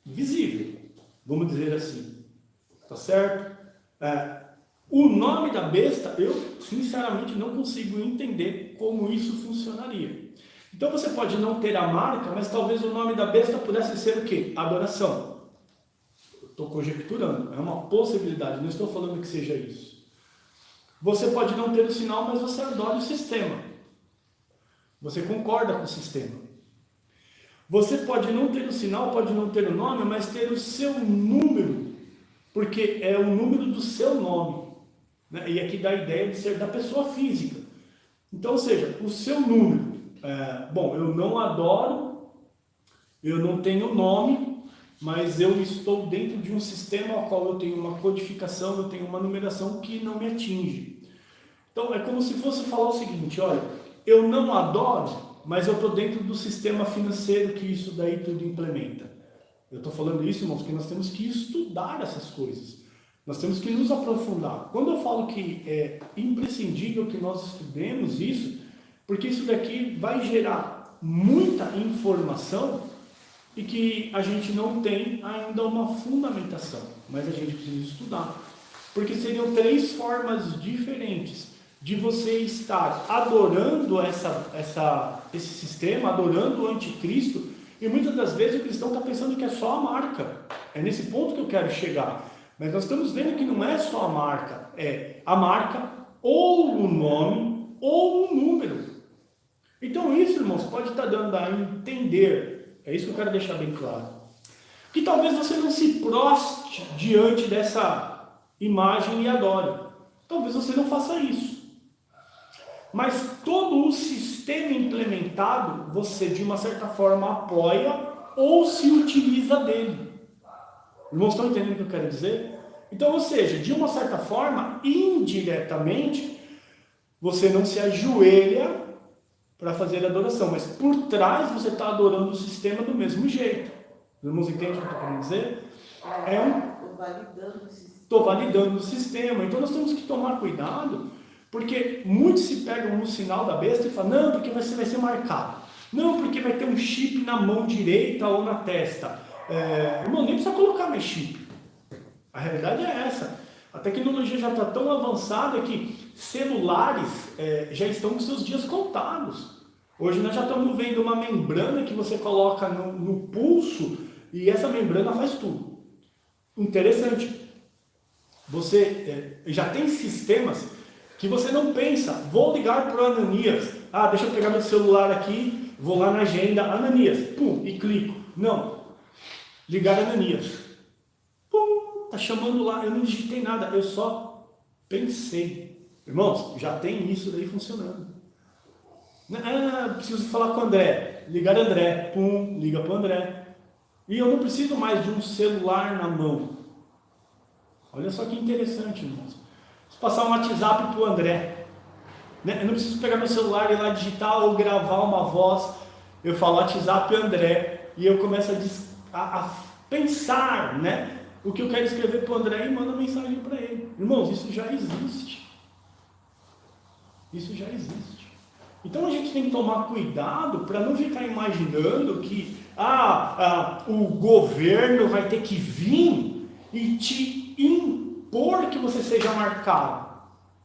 visível, vamos dizer assim, tá certo? O nome da besta, eu sinceramente não consigo entender como isso funcionaria. Então você pode não ter a marca, mas talvez o nome da besta pudesse ser o quê? Adoração. Estou conjecturando, é uma possibilidade, não estou falando que seja isso. Você pode não ter o sinal, mas você adora o sistema. Você concorda com o sistema. Você pode não ter o sinal, pode não ter o nome, mas ter o seu número, porque é o número do seu nome, né? E aqui dá a ideia de ser da pessoa física. Então, ou seja, o seu número. Bom, eu não adoro, eu não tenho nome, mas eu estou dentro de um sistema ao qual eu tenho uma codificação, eu tenho uma numeração que não me atinge. Então, é como se fosse falar o seguinte: olha, eu não adoro, mas eu estou dentro do sistema financeiro que isso daí tudo implementa. Eu estou falando isso, irmãos, porque nós temos que estudar essas coisas. Nós temos que nos aprofundar. Quando eu falo que é imprescindível que nós estudemos isso, porque isso daqui vai gerar muita informação e que a gente não tem ainda uma fundamentação, mas a gente precisa estudar. Porque seriam 3 formas diferentes de você estar adorando esse sistema, adorando o anticristo, e muitas das vezes o cristão está pensando que é só a marca. É nesse ponto que eu quero chegar. Mas nós estamos vendo que não é só a marca, é a marca ou o nome ou um número. Então isso, irmãos, pode estar dando a entender, é isso que eu quero deixar bem claro, que talvez você não se proste diante dessa imagem e adore. Talvez você não faça isso. Mas todo o sistema implementado, você de uma certa forma apoia ou se utiliza dele. Irmãos, estão entendendo o que eu quero dizer? Então, ou seja, de uma certa forma, indiretamente, você não se ajoelha para fazer adoração, mas por trás você está adorando o sistema do mesmo jeito. Os irmãos entendem o que eu estou querendo dizer? Estou validando o sistema. Então nós temos que tomar cuidado, porque muitos se pegam no sinal da besta e falam, não, porque você vai ser marcado. Não, porque vai ter um chip na mão direita ou na testa. Irmão, nem precisa colocar mais chip. A realidade é essa. A tecnologia já está tão avançada que celulares já estão com seus dias contados. Hoje nós já estamos vendo uma membrana que você coloca no pulso e essa membrana faz tudo. Interessante. Você já tem sistemas que você não pensa, vou ligar para o Ananias. Deixa eu pegar meu celular aqui, vou lá na agenda, Ananias, pum, e clico. Não. Ligar Ananias. Pum, tá chamando lá, eu não digitei nada, eu só pensei. Irmãos, já tem isso daí funcionando. Preciso falar com o André. Ligar André, pum, liga para o André. E eu não preciso mais de um celular na mão. Olha só que interessante, irmãos. Preciso passar um WhatsApp para o André. Eu não preciso pegar meu celular e ir lá digitar ou gravar uma voz. Eu falo WhatsApp André e eu começo a pensar, o que eu quero escrever para o André e mando mensagem para ele. Irmãos, isso já existe. Isso já existe. Então a gente tem que tomar cuidado para não ficar imaginando que o governo vai ter que vir e te impor que você seja marcado.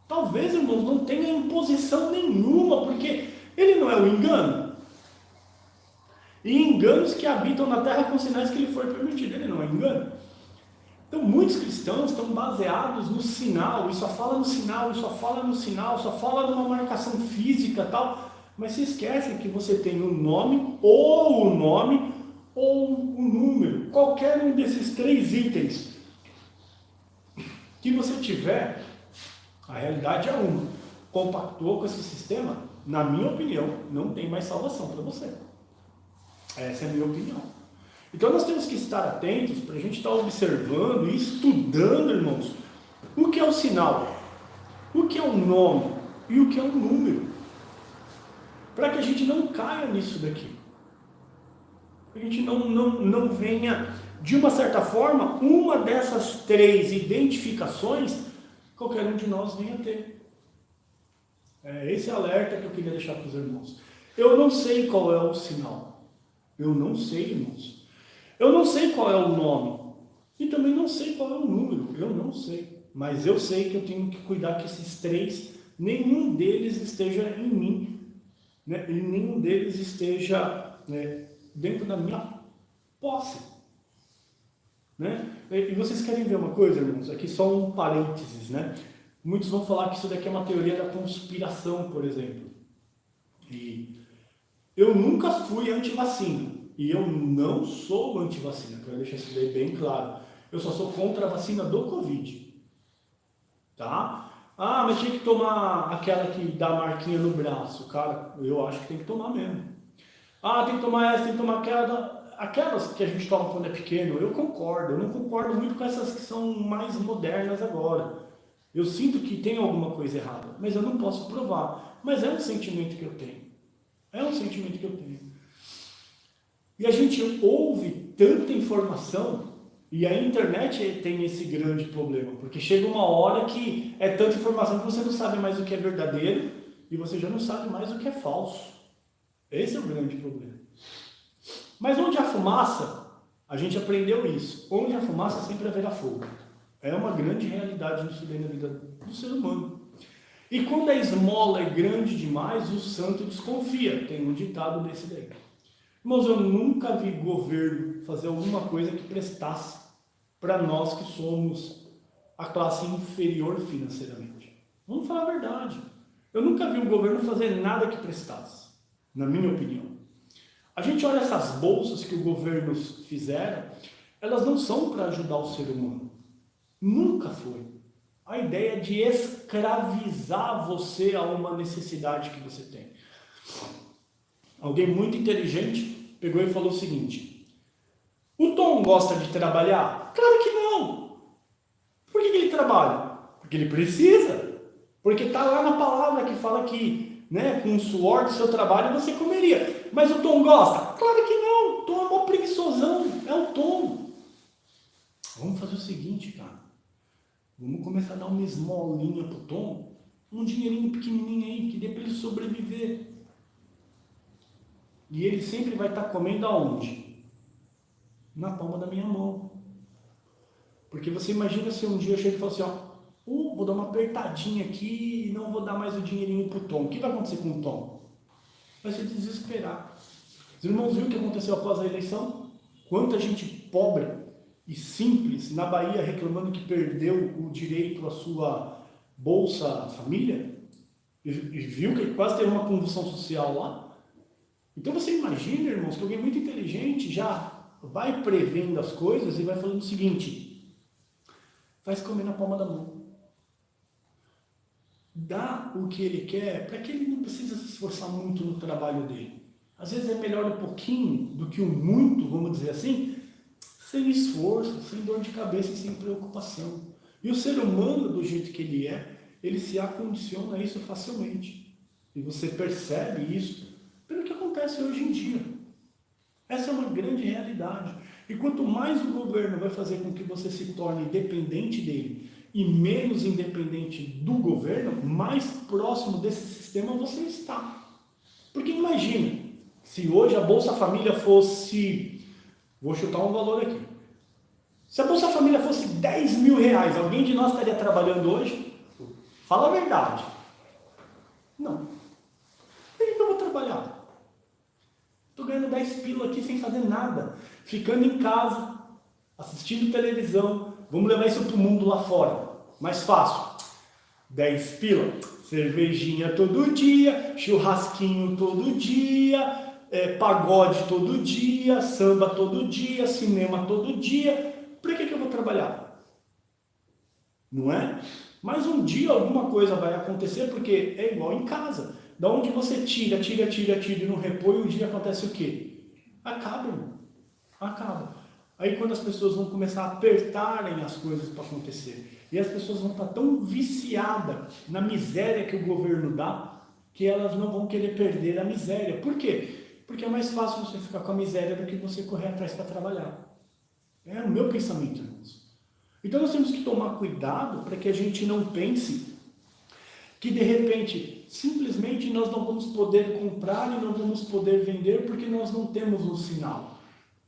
Talvez, irmãos, não tenha imposição nenhuma, porque ele não é o engano. E enganos que habitam na terra com sinais que lhe foi permitido, ele não é engano. Então muitos cristãos estão baseados no sinal, e só fala no sinal, e só fala no sinal, só fala numa marcação física e tal, mas se esquecem que você tem um nome ou um número, qualquer um desses 3 itens que você tiver, a realidade é uma. Compactuou com esse sistema, na minha opinião, não tem mais salvação para você. Essa é a minha opinião. Então nós temos que estar atentos para a gente estar observando e estudando, irmãos, o que é o sinal, o que é um nome e o que é um número, para que a gente não caia nisso daqui. A gente não venha, de uma certa forma, uma dessas 3 identificações, qualquer um de nós venha ter. Esse alerta que eu queria deixar para os irmãos. Eu não sei qual é o sinal. Eu não sei, irmãos. Eu não sei qual é o nome. E também não sei qual é o número. Eu não sei. Mas eu sei que eu tenho que cuidar que esses 3, nenhum deles esteja em mim. E nenhum deles esteja dentro da minha posse. E vocês querem ver uma coisa, irmãos? Aqui só um parênteses, Muitos vão falar que isso daqui é uma teoria da conspiração, por exemplo. E eu nunca fui anti-vacina. E eu não sou anti-vacina. Quero deixar isso daí bem claro. Eu só sou contra a vacina do Covid. Tá? Mas tinha que tomar aquela que dá a marquinha no braço. Cara, eu acho que tem que tomar mesmo. Tem que tomar essa, tem que tomar aquela. Aquelas que a gente toma quando é pequeno, eu concordo. Eu não concordo muito com essas que são mais modernas agora. Eu sinto que tem alguma coisa errada, mas eu não posso provar. Mas é um sentimento que eu tenho. E a gente ouve tanta informação, e a internet tem esse grande problema, porque chega uma hora que é tanta informação que você não sabe mais o que é verdadeiro, e você já não sabe mais o que é falso. Esse é o grande problema. Mas onde há fumaça, a gente aprendeu isso. Onde há fumaça sempre haverá fogo. É uma grande realidade nisso daí na vida do ser humano. E quando a esmola é grande demais, o santo desconfia. Tem um ditado desse daí. Irmãos, eu nunca vi governo fazer alguma coisa que prestasse para nós que somos a classe inferior financeiramente. Vamos falar a verdade. Eu nunca vi o governo fazer nada que prestasse, na minha opinião. A gente olha essas bolsas que o governo fizeram, elas não são para ajudar o ser humano. Nunca foi. A ideia é de escravizar você a uma necessidade que você tem. Alguém muito inteligente pegou e falou o seguinte: o Tom gosta de trabalhar? Claro que não. Por que ele trabalha? Porque ele precisa. Porque está lá na palavra que fala que, né, com o suor do seu trabalho você comeria. Mas o Tom gosta? Claro que não. O Tom é mó preguiçosão. É o Tom. Vamos fazer o seguinte, cara. Vamos começar a dar uma esmolinha pro Tom. Um dinheirinho pequenininho aí, que dê para ele sobreviver. E ele sempre vai estar comendo aonde? Na palma da minha mão. Porque você imagina se um dia eu chego e falo assim, ó, vou dar uma apertadinha aqui e não vou dar mais o dinheirinho pro Tom. O que vai acontecer com o Tom? Vai se desesperar. Os irmãos viram o que aconteceu após a eleição? Quanta gente pobre e simples na Bahia reclamando que perdeu o direito à sua Bolsa Família? E viu que quase teve uma convulsão social lá? Então você imagina, irmãos, que alguém muito inteligente já vai prevendo as coisas e vai falando o seguinte: faz comer na palma da mão. Dá o que ele quer para que ele não precise se esforçar muito no trabalho dele. Às vezes é melhor um pouquinho do que o muito, vamos dizer assim, sem esforço, sem dor de cabeça e sem preocupação. E o ser humano, do jeito que ele se acondiciona a isso facilmente. E você percebe isso pelo que acontece hoje em dia. Essa é uma grande realidade. E quanto mais o governo vai fazer com que você se torne dependente dele e menos independente do governo, mais próximo desse sistema você está. Porque imagina, se hoje a Bolsa Família fosse, vou chutar um valor aqui, se a Bolsa Família fosse 10 mil reais, alguém de nós estaria trabalhando hoje? Fala a verdade. Não. Por que eu vou trabalhar? Estou ganhando 10 pila aqui sem fazer nada, ficando em casa, assistindo televisão. Vamos levar isso para o mundo lá fora. Mais fácil. 10 pila, cervejinha todo dia, churrasquinho todo dia, pagode todo dia, samba todo dia, cinema todo dia. Por que eu vou trabalhar? Não é? Mas um dia alguma coisa vai acontecer, porque é igual em casa. Da onde você tira e não repõe, um dia acontece o quê? Acaba, irmão. Acaba. Aí quando as pessoas vão começar a apertarem as coisas para acontecer, e as pessoas vão estar tão viciadas na miséria que o governo dá, que elas não vão querer perder a miséria. Por quê? Porque é mais fácil você ficar com a miséria do que você correr atrás para trabalhar. É o meu pensamento, irmãos. Então nós temos que tomar cuidado para que a gente não pense que de repente, simplesmente nós não vamos poder comprar e não vamos poder vender porque nós não temos um sinal.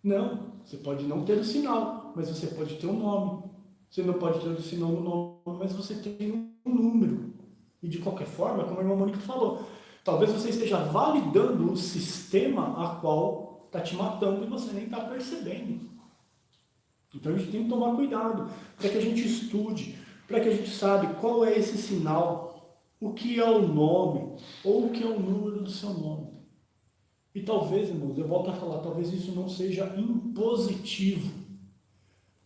Não, você pode não ter o sinal, mas você pode ter um nome. Você não pode ter o sinal no nome, mas você tem um número. E de qualquer forma, como a irmã Mônica falou, talvez você esteja validando um sistema a qual está te matando e você nem está percebendo. Então a gente tem que tomar cuidado, para que a gente estude, para que a gente saiba qual é esse sinal, o que é o nome, ou o que é o número do seu nome. E talvez, irmãos, eu volto a falar, talvez isso não seja impositivo.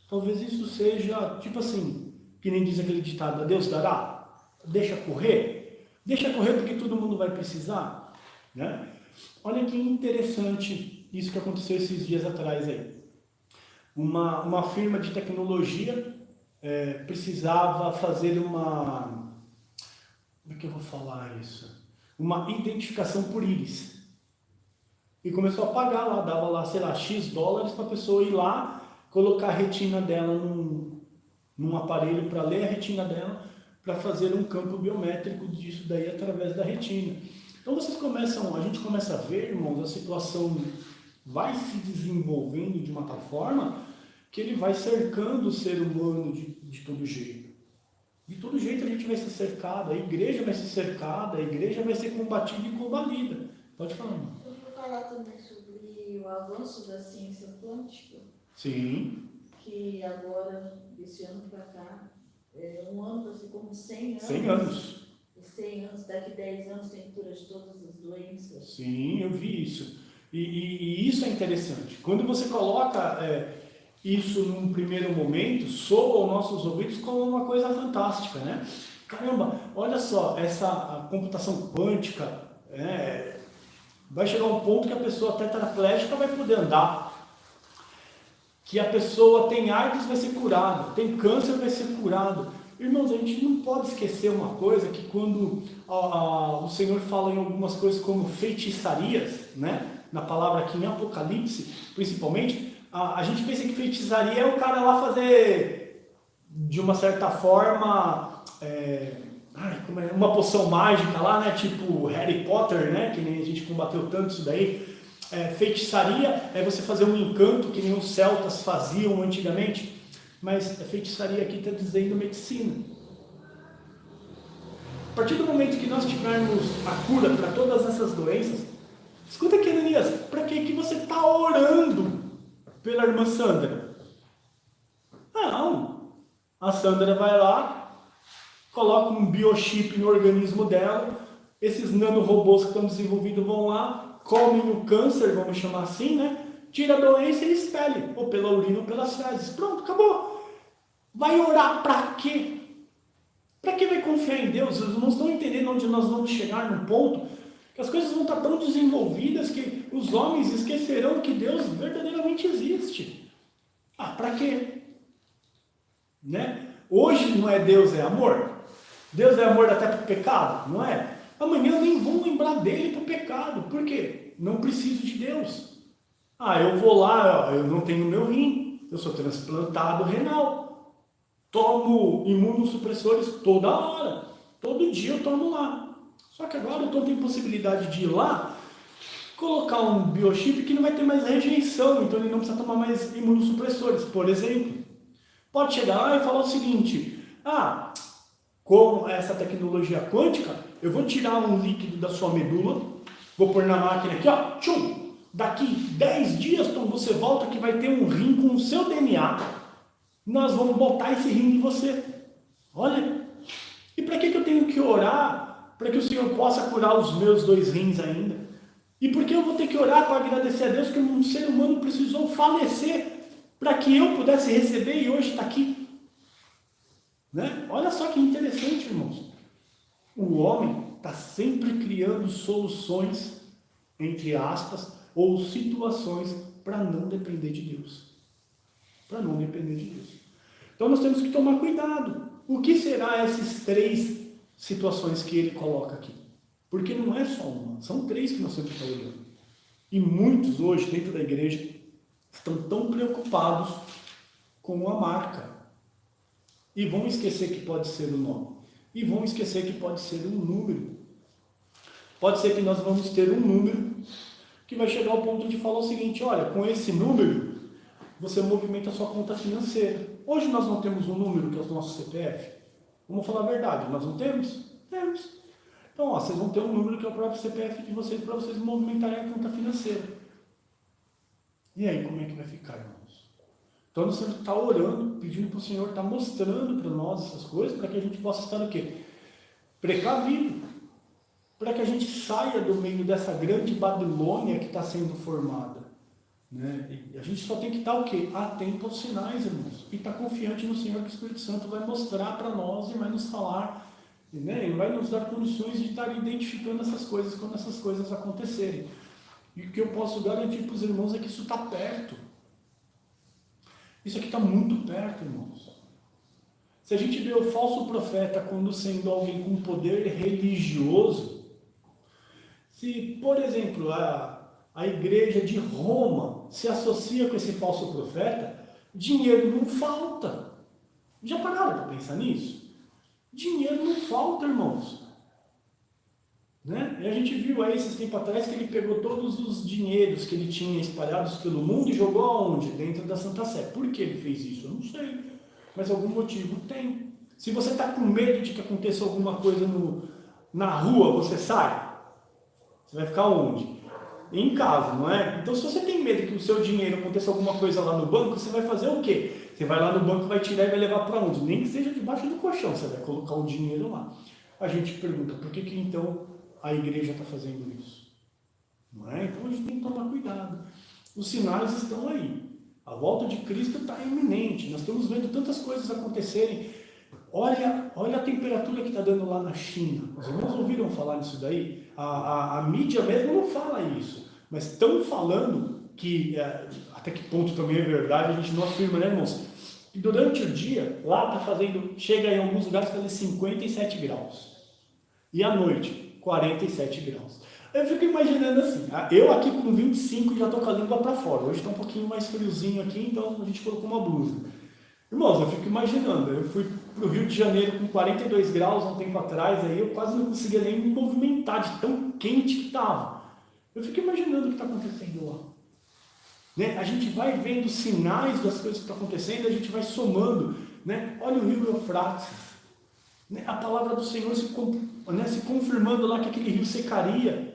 Talvez isso seja, tipo assim, que nem diz aquele ditado, a Deus dará, deixa correr porque todo mundo vai precisar, né? Olha que interessante isso que aconteceu esses dias atrás aí. Uma firma de tecnologia precisava fazer uma... Como é que eu vou falar isso? Uma identificação por íris. E começou a pagar lá, dava lá, sei lá, X dólares para a pessoa ir lá, colocar a retina dela num aparelho para ler a retina dela, para fazer um campo biométrico disso daí através da retina. Então a gente começa a ver, irmãos, a situação vai se desenvolvendo de uma tal forma que ele vai cercando o ser humano de todo jeito. De todo jeito a gente vai ser cercado, a igreja vai ser cercada, a igreja vai ser combatida e combalida. Pode falar, irmão. Eu vou falar também sobre o avanço da ciência quântica. Sim. Que agora, desse ano para cá, um ano vai ser como 100 anos. 100 anos. 100 anos, daqui 10 anos tem cura de todas as doenças. Sim, eu vi isso. E isso é interessante. Quando você coloca isso num primeiro momento, soa aos nossos ouvidos como uma coisa fantástica, né? Caramba, olha só, a computação quântica, vai chegar um ponto que a pessoa tetraplégica vai poder andar, que a pessoa tem AIDS vai ser curada, tem câncer vai ser curado. Irmãos, a gente não pode esquecer uma coisa, que quando o Senhor fala em algumas coisas como feitiçarias, né? Na palavra aqui em Apocalipse, principalmente, a gente pensa que feitiçaria é o cara lá fazer, de uma certa forma, uma poção mágica lá, né? Tipo Harry Potter, né? Que nem a gente combateu tanto isso daí. Feitiçaria é você fazer um encanto que nem os celtas faziam antigamente, mas a feitiçaria aqui está dizendo medicina. A partir do momento que nós tivermos a cura para todas essas doenças, escuta aqui, Ananias, para que você está orando pela irmã Sandra? Não, a Sandra vai lá, coloca um biochip no organismo dela, esses nanorobôs que estão desenvolvidos vão lá, comem o câncer, vamos chamar assim, né? Tira a doença e expele, ou pela urina ou pelas fezes. Pronto, acabou. Vai orar para quê? Para que vai confiar em Deus? Vocês não estão entendendo onde nós vamos chegar num ponto que as coisas vão estar tão desenvolvidas que os homens esquecerão que Deus verdadeiramente existe. Para quê? Né? Hoje não é Deus, é amor. Deus é amor até para o pecado, não é? Amanhã nem vão lembrar dele para o pecado. Por quê? Não preciso de Deus. Eu vou lá, eu não tenho meu rim, eu sou transplantado renal. Tomo imunossupressores toda hora. Todo dia eu tomo lá. Só que agora eu tenho possibilidade de ir lá, colocar um biochip que não vai ter mais rejeição, então ele não precisa tomar mais imunossupressores. Por exemplo, pode chegar lá e falar o seguinte: com essa tecnologia quântica, eu vou tirar um líquido da sua medula, vou pôr na máquina aqui, tchum! Daqui 10 dias, então você volta que vai ter um rim com o seu DNA. Nós vamos botar esse rim em você. Olha, e para que eu tenho que orar para que o Senhor possa curar os meus 2 rins ainda? E por que eu vou ter que orar para agradecer a Deus que um ser humano precisou falecer para que eu pudesse receber e hoje está aqui? Né? Olha só que interessante, irmãos. O homem está sempre criando soluções, entre aspas, ou situações para não depender de Deus. Para não depender de Deus. Então nós temos que tomar cuidado. O que será essas 3 situações que ele coloca aqui? Porque não é só uma, são 3 que nós temos que estar olhando. E muitos hoje dentro da igreja estão tão preocupados com a marca. E vão esquecer que pode ser o nome. E vão esquecer que pode ser um número. Pode ser que nós vamos ter um número que vai chegar ao ponto de falar o seguinte: olha, com esse número você movimenta a sua conta financeira. Hoje nós não temos um número que é o nosso CPF. Vamos falar a verdade, nós não temos? Temos. Então, vocês vão ter um número que é o próprio CPF de vocês para vocês movimentarem a conta financeira. E aí, como é que vai ficar, irmãos? Então nós temos que estar orando, pedindo para o Senhor estar mostrando para nós essas coisas, para que a gente possa estar o quê? Precavido. Para que a gente saia do meio dessa grande Babilônia que está sendo formada. Né? E a gente só tem que estar o quê? Atento aos sinais, irmãos. E estar confiante no Senhor que o Espírito Santo vai mostrar para nós e vai nos falar, né? Ele vai nos dar condições de estar identificando essas coisas quando essas coisas acontecerem. E o que eu posso garantir para os irmãos é que isso está perto. Isso aqui está muito perto, irmãos. Se a gente vê o falso profeta quando sendo alguém com poder religioso, se, por exemplo, a igreja de Roma se associa com esse falso profeta, dinheiro não falta. Já pararam para pensar nisso? Dinheiro não falta, irmãos. Né? E a gente viu aí esses tempos atrás que ele pegou todos os dinheiros que ele tinha espalhados pelo mundo e jogou aonde? Dentro da Santa Sé. Por que ele fez isso? Eu não sei. Mas algum motivo tem. Se você está com medo de que aconteça alguma coisa na rua, você sai. Você vai ficar onde? Em casa, não é? Então, se você tem medo que o seu dinheiro aconteça alguma coisa lá no banco, você vai fazer o quê? Você vai lá no banco, vai tirar e vai levar para onde? Nem que seja debaixo do colchão, você vai colocar o dinheiro lá. a gente pergunta, por que então a igreja está fazendo isso? Não é? Então a gente tem que tomar cuidado. Os sinais estão aí. A volta de Cristo está iminente. Nós estamos vendo tantas coisas acontecerem. Olha a temperatura que está dando lá na China. Os irmãos ouviram falar nisso daí? A mídia mesmo não fala isso. Mas estão falando que, até que ponto também é verdade, a gente não afirma, né, irmãos? E durante o dia, lá está fazendo, chega em alguns lugares a fazer 57 graus. E à noite, 47 graus. Eu fico imaginando assim, eu aqui com 25 já estou com a língua para fora. Hoje está um pouquinho mais friozinho aqui, então a gente colocou uma blusa. Irmãos, eu fico imaginando, eu fui para o Rio de Janeiro com 42 graus há um tempo atrás, aí eu quase não conseguia nem me movimentar de tão quente que estava. Eu fico imaginando o que está acontecendo lá. Né? A gente vai vendo sinais das coisas que estão acontecendo, a gente vai somando. Né? Olha o rio Eufrates. Né? A palavra do Senhor se confirmando lá que aquele rio secaria.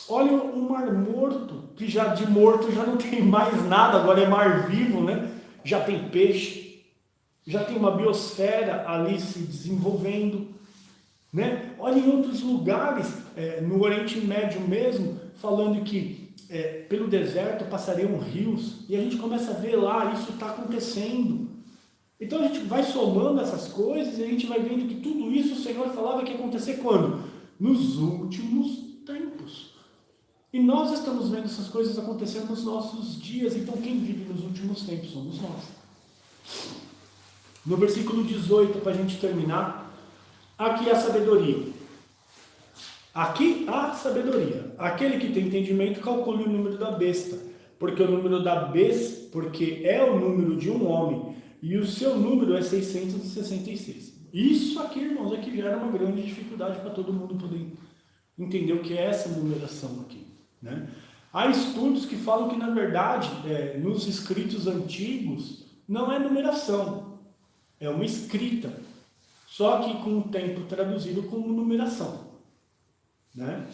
Olha o Mar Morto, que já de morto já não tem mais nada, agora é mar vivo, né? Já tem peixe, já tem uma biosfera ali se desenvolvendo. Né? Olha em outros lugares, no Oriente Médio mesmo, falando que pelo deserto passariam rios, e a gente começa a ver lá, isso está acontecendo. Então a gente vai somando essas coisas e a gente vai vendo que tudo isso o Senhor falava que ia acontecer quando? Nos últimos tempos. E nós estamos vendo essas coisas acontecendo nos nossos dias, então quem vive nos últimos tempos somos nós. No versículo 18, para a gente terminar, aqui a sabedoria. Aqui há sabedoria. Aquele que tem entendimento calcule o número da besta, porque o número da besta, porque é o número de um homem, e o seu número é 666. Isso aqui, irmãos, é que gera uma grande dificuldade para todo mundo poder entender o que é essa numeração aqui. Né? Há estudos que falam que, na verdade, nos escritos antigos, não é numeração, é uma escrita, só que com o tempo traduzido como numeração. Né?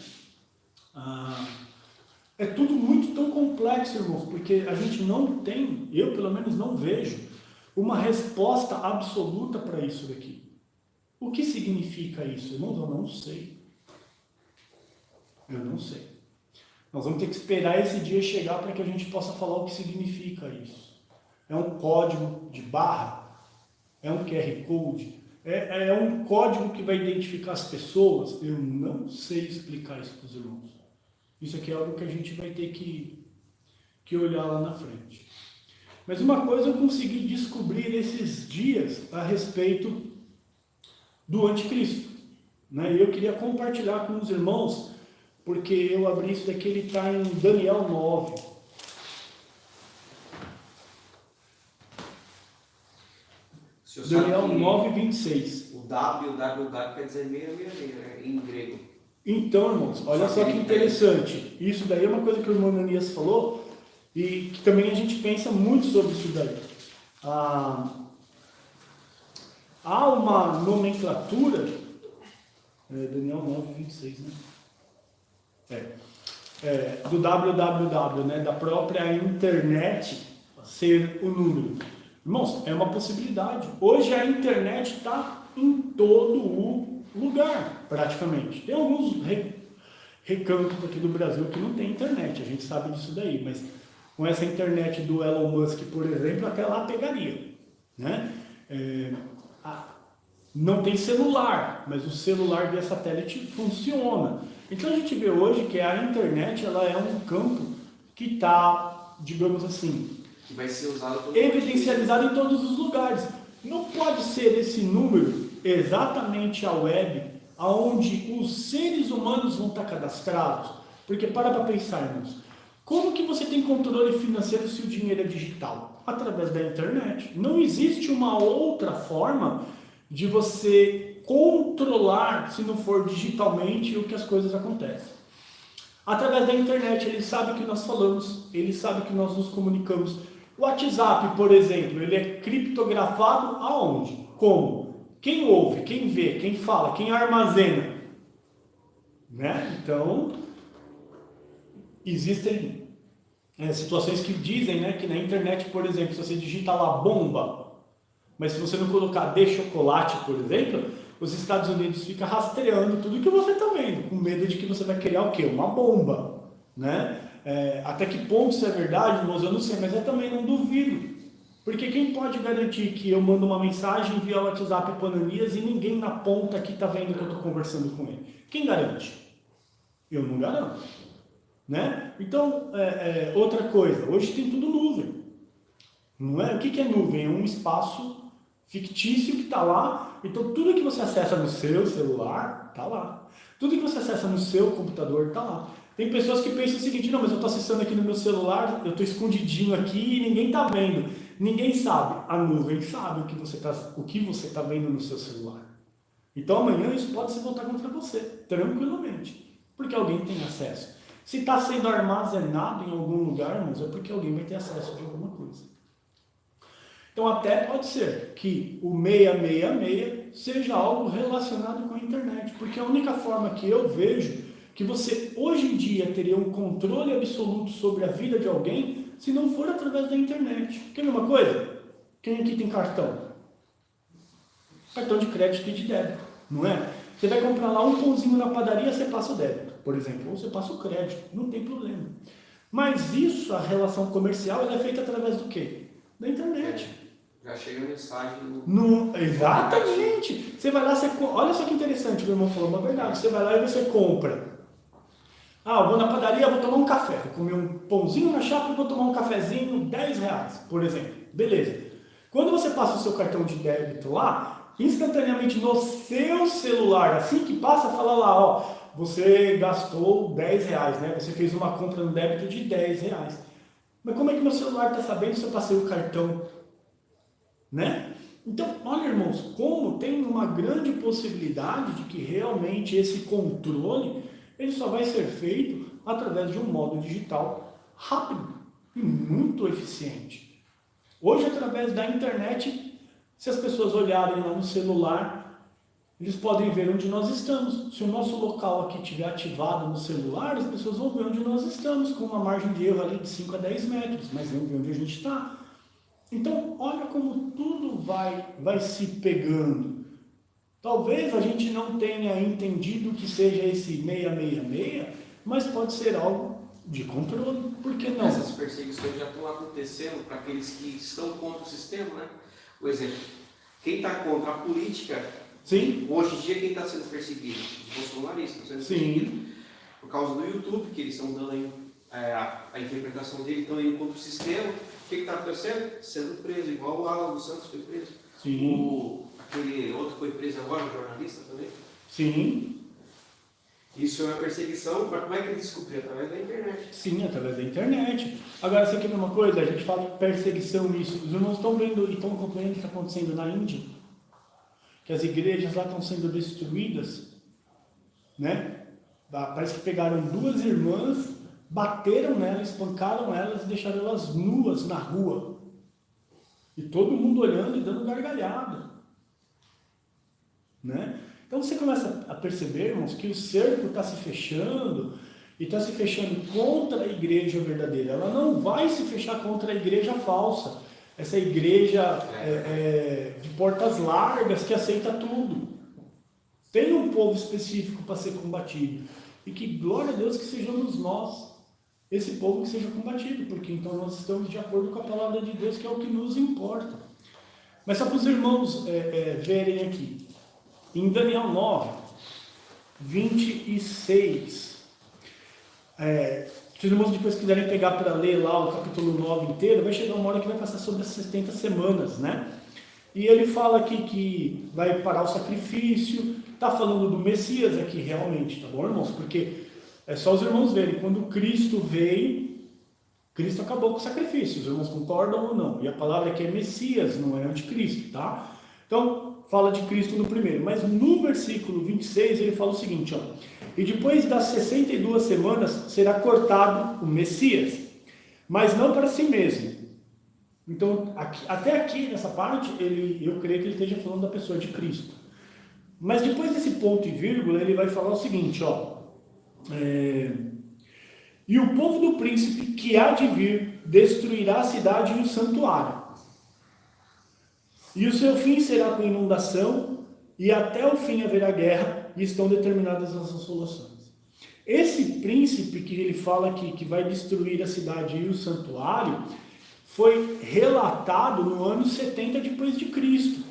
É tudo muito tão complexo, irmãos, porque a gente não tem, eu pelo menos não vejo, uma resposta absoluta para isso daqui. O que significa isso, irmãos? Eu não sei. Eu não sei. Nós vamos ter que esperar esse dia chegar para que a gente possa falar o que significa isso. É um código de barra? É um QR Code? É um código que vai identificar as pessoas? Eu não sei explicar isso para os irmãos. Isso aqui é algo que a gente vai ter que olhar lá na frente. Mas uma coisa eu consegui descobrir esses dias a respeito do anticristo. Né? E eu queria compartilhar com os irmãos, porque eu abri isso daqui, ele está em Daniel 9. Daniel 9, 26. O www quer dizer 666 em grego. Então, irmãos, olha só que interessante. Isso daí é uma coisa que o irmão Ananias falou e que também a gente pensa muito sobre isso daí. Há uma nomenclatura, Daniel 9, 26, né? Do www, né, da própria internet ser o número. Irmãos, é uma possibilidade. Hoje a internet está em todo o lugar, praticamente. Tem alguns recantos aqui do Brasil que não tem internet, a gente sabe disso daí, mas com essa internet do Elon Musk, por exemplo, até lá pegaria. Né? Não tem celular, mas o celular via satélite funciona. Então a gente vê hoje que a internet ela é um campo que está, digamos assim, que vai ser usado evidencializado em todos os lugares. Não pode ser esse número exatamente a web, aonde os seres humanos vão estar cadastrados. Porque para pensar, irmãos, como que você tem controle financeiro se o dinheiro é digital? Através da internet. Não existe uma outra forma de você controlar, se não for digitalmente, o que as coisas acontecem. Através da internet, ele sabe o que nós falamos, ele sabe que nós nos comunicamos. O WhatsApp, por exemplo, ele é criptografado aonde? Como? Quem ouve, quem vê, quem fala, quem armazena. Né? Então, existem situações que dizem, né, que na internet, por exemplo, se você digita lá bomba, mas se você não colocar de chocolate, por exemplo, os Estados Unidos fica rastreando tudo que você está vendo, com medo de que você vai criar o quê? Uma bomba, né? Até que ponto isso é verdade, irmãos, eu não sei, mas eu também não duvido. Porque quem pode garantir que eu mando uma mensagem via WhatsApp para Ananias e ninguém na ponta aqui está vendo que eu estou conversando com ele? Quem garante? Eu não garanto. Né? Então, outra coisa, hoje tem tudo nuvem. Não é? O que é nuvem? É um espaço fictício que está lá. Então, tudo que você acessa no seu celular, está lá. Tudo que você acessa no seu computador, está lá. Tem pessoas que pensam o seguinte, não, mas eu estou acessando aqui no meu celular, eu estou escondidinho aqui e ninguém está vendo. Ninguém sabe. A nuvem sabe o que você tá vendo no seu celular. Então, amanhã isso pode se voltar contra você, tranquilamente. Porque alguém tem acesso. Se está sendo armazenado em algum lugar, irmãos, é porque alguém vai ter acesso de alguma coisa. Então, até pode ser que o 666 seja algo relacionado com a internet, porque a única forma que eu vejo que você, hoje em dia, teria um controle absoluto sobre a vida de alguém, se não for através da internet. Quer ver uma coisa? Quem aqui tem cartão? Cartão de crédito e de débito, não é? Você vai comprar lá um pãozinho na padaria, você passa o débito, por exemplo, ou você passa o crédito, não tem problema. Mas isso, a relação comercial, ela é feita através do quê? Da internet. Já chega a mensagem Exatamente. Você vai lá, olha só que interessante, o meu irmão falou uma verdade. Você vai lá e você compra. Eu vou na padaria, vou tomar um café. Vou comer um pãozinho na chapa e vou tomar um cafezinho, R$10, por exemplo. Beleza. Quando você passa o seu cartão de débito lá, instantaneamente no seu celular, assim que passa, fala lá, você gastou R$10, né? Você fez uma compra no débito de R$10. Mas como é que meu celular está sabendo se eu passei o cartão? Né? Então, olha, irmãos, como tem uma grande possibilidade de que realmente esse controle ele só vai ser feito através de um modo digital rápido e muito eficiente. Hoje, através da internet, se as pessoas olharem lá no celular, eles podem ver onde nós estamos. Se o nosso local aqui estiver ativado no celular, as pessoas vão ver onde nós estamos, com uma margem de erro ali de 5 a 10 metros, mas vão ver onde a gente está. Então, olha como tudo vai se pegando. Talvez a gente não tenha entendido que seja esse 666, mas pode ser algo de controle. Por que não? Essas perseguições já estão acontecendo para aqueles que estão contra o sistema, né? Por exemplo, quem está contra a política, sim, hoje em dia quem está sendo perseguido? Os bolsonaristas estão sendo perseguidos por causa do YouTube, que eles estão dando aí, a interpretação dele, estão indo contra o sistema. O que está acontecendo? Sendo preso, igual o Alan dos Santos foi preso. Sim. Aquele outro foi preso agora, o jornalista também. Sim. Isso é uma perseguição, mas como é que ele descobriu? Através da internet. Sim, através da internet. Agora, você quer ver uma coisa? A gente fala de perseguição nisso. Os irmãos estão vendo e estão acompanhando o que está acontecendo na Índia? Que as igrejas lá estão sendo destruídas, né? Parece que pegaram 2 irmãs, bateram nelas, espancaram elas e deixaram elas nuas na rua. E todo mundo olhando e dando gargalhada. Né? Então você começa a perceber, irmãos, que o cerco está se fechando e está se fechando contra a igreja verdadeira. Ela não vai se fechar contra a igreja falsa. Essa igreja de portas largas que aceita tudo. Tem um povo específico para ser combatido. E que, glória a Deus, que sejamos nós, esse povo que seja combatido, porque então nós estamos de acordo com a palavra de Deus, que é o que nos importa. Mas só para os irmãos verem aqui, em Daniel 9, 26, se os irmãos depois quiserem pegar para ler lá o capítulo 9 inteiro, vai chegar uma hora que vai passar sobre as 70 semanas, né? E ele fala aqui que vai parar o sacrifício, está falando do Messias aqui realmente, tá bom, irmãos? Porque é só os irmãos verem, quando Cristo veio, Cristo acabou com o sacrifício, os irmãos concordam ou não? E a palavra aqui é Messias, não é anticristo, tá? Então, fala de Cristo no primeiro, mas no versículo 26 ele fala o seguinte, e depois das 62 semanas será cortado o Messias, mas não para si mesmo. Então, até aqui nessa parte, eu creio que ele esteja falando da pessoa de Cristo. Mas depois desse ponto e vírgula, ele vai falar o seguinte, e o povo do príncipe que há de vir destruirá a cidade e o santuário. E o seu fim será com inundação, e até o fim haverá guerra, e estão determinadas as assolações. Esse príncipe que ele fala aqui, que vai destruir a cidade e o santuário, foi relatado no ano 70 depois de Cristo.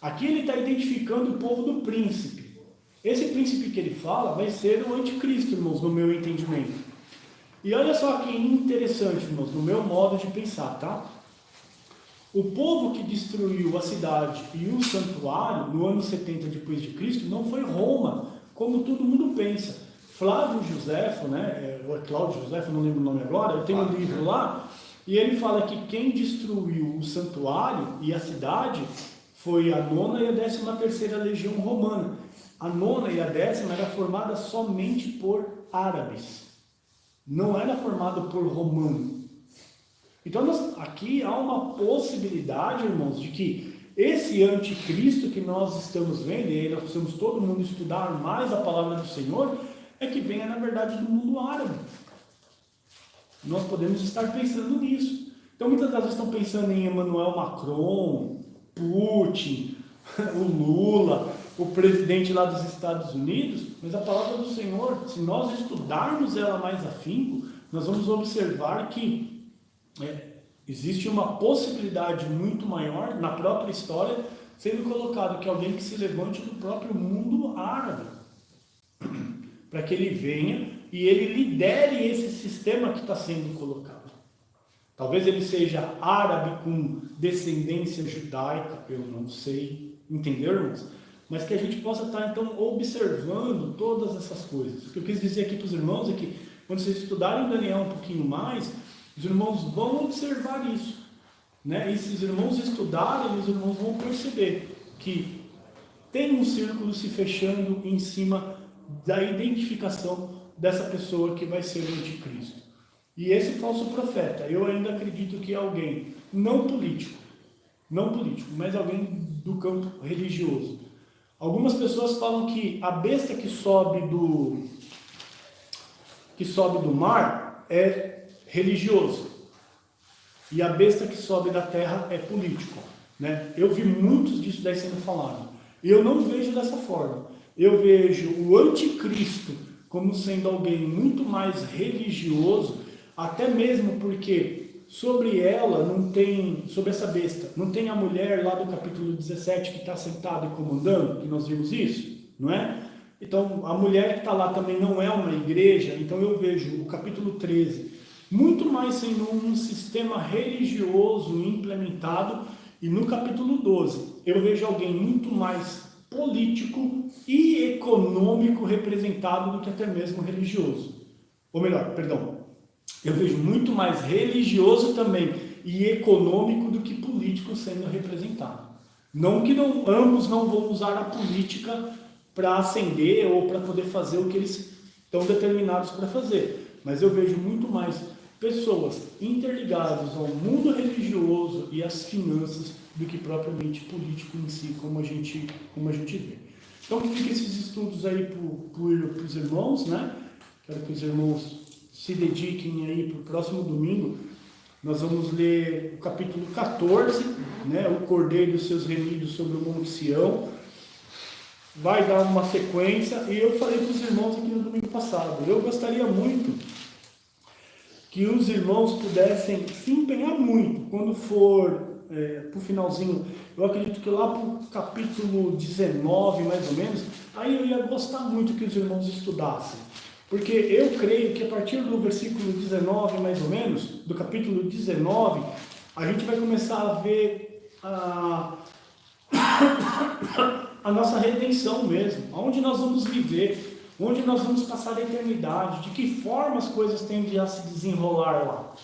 Aqui ele está identificando o povo do príncipe. Esse príncipe que ele fala vai ser o anticristo, irmãos, no meu entendimento. E olha só que interessante, irmãos, no meu modo de pensar, tá? O povo que destruiu a cidade e o santuário no ano 70 depois de Cristo não foi Roma, como todo mundo pensa. Flávio Joséfo, né? Ou é Cláudio Joséfo, não lembro o nome agora, eu tenho um livro lá, e ele fala que quem destruiu o santuário e a cidade foi a 9ª e a 13ª legião romana. A 9ª e a 10ª era formada somente por árabes, não era formada por romanos. Então aqui há uma possibilidade, irmãos, de que esse anticristo que nós estamos vendo, e aí nós precisamos todo mundo estudar mais a palavra do Senhor, é que venha na verdade do mundo árabe. Nós podemos estar pensando nisso. Então muitas vezes estão pensando em Emmanuel Macron, Putin, o Lula, o presidente lá dos Estados Unidos, mas a palavra do Senhor, se nós estudarmos ela mais afinco, nós vamos observar que existe uma possibilidade muito maior na própria história sendo colocado que alguém que se levante do próprio mundo árabe, para que ele venha e ele lidere esse sistema que está sendo colocado. Talvez ele seja árabe com descendência judaica, eu não sei, entendermos? Mas que a gente possa estar então observando todas essas coisas. O que eu quis dizer aqui para os irmãos é que quando vocês estudarem Daniel um pouquinho mais, os irmãos vão observar isso, né? E se os irmãos estudarem, os irmãos vão perceber que tem um círculo se fechando em cima da identificação dessa pessoa que vai ser o anticristo. E esse falso profeta, eu ainda acredito que é alguém não político, mas alguém do campo religioso. Algumas pessoas falam que a besta que sobe do mar é religioso e a besta que sobe da terra é político, né? Eu vi muitos disso daí sendo falado. E eu não vejo dessa forma. Eu vejo o anticristo como sendo alguém muito mais religioso, até mesmo porque sobre ela não tem, sobre essa besta, não tem a mulher lá do capítulo 17 que está sentada e comandando, que nós vimos isso, não é? Então, a mulher que está lá também não é uma igreja, então eu vejo o capítulo 13 muito mais sendo um sistema religioso implementado, e no capítulo 12 eu vejo alguém muito mais político e econômico representado do que até mesmo religioso. Ou melhor, perdão, eu vejo muito mais religioso também e econômico do que político sendo representado. Não que ambos não vão usar a política para ascender ou para poder fazer o que eles estão determinados para fazer, mas eu vejo muito mais pessoas interligadas ao mundo religioso e às finanças do que propriamente político em si, como a gente vê. Então que fiquem esses estudos aí para os irmãos, né? Quero que os irmãos se dediquem aí para o próximo domingo. Nós vamos ler o capítulo 14, né? O Cordeiro e os seus remidos sobre o Monte Sião. Vai dar uma sequência, e eu falei para os irmãos aqui no domingo passado, eu gostaria muito que os irmãos pudessem se empenhar muito, quando for para o finalzinho, eu acredito que lá para o capítulo 19, mais ou menos, aí eu ia gostar muito que os irmãos estudassem, porque eu creio que a partir do versículo 19, mais ou menos, do capítulo 19, a gente vai começar a ver a nossa redenção mesmo, aonde nós vamos viver, onde nós vamos passar a eternidade, de que forma as coisas tendem a se desenrolar lá.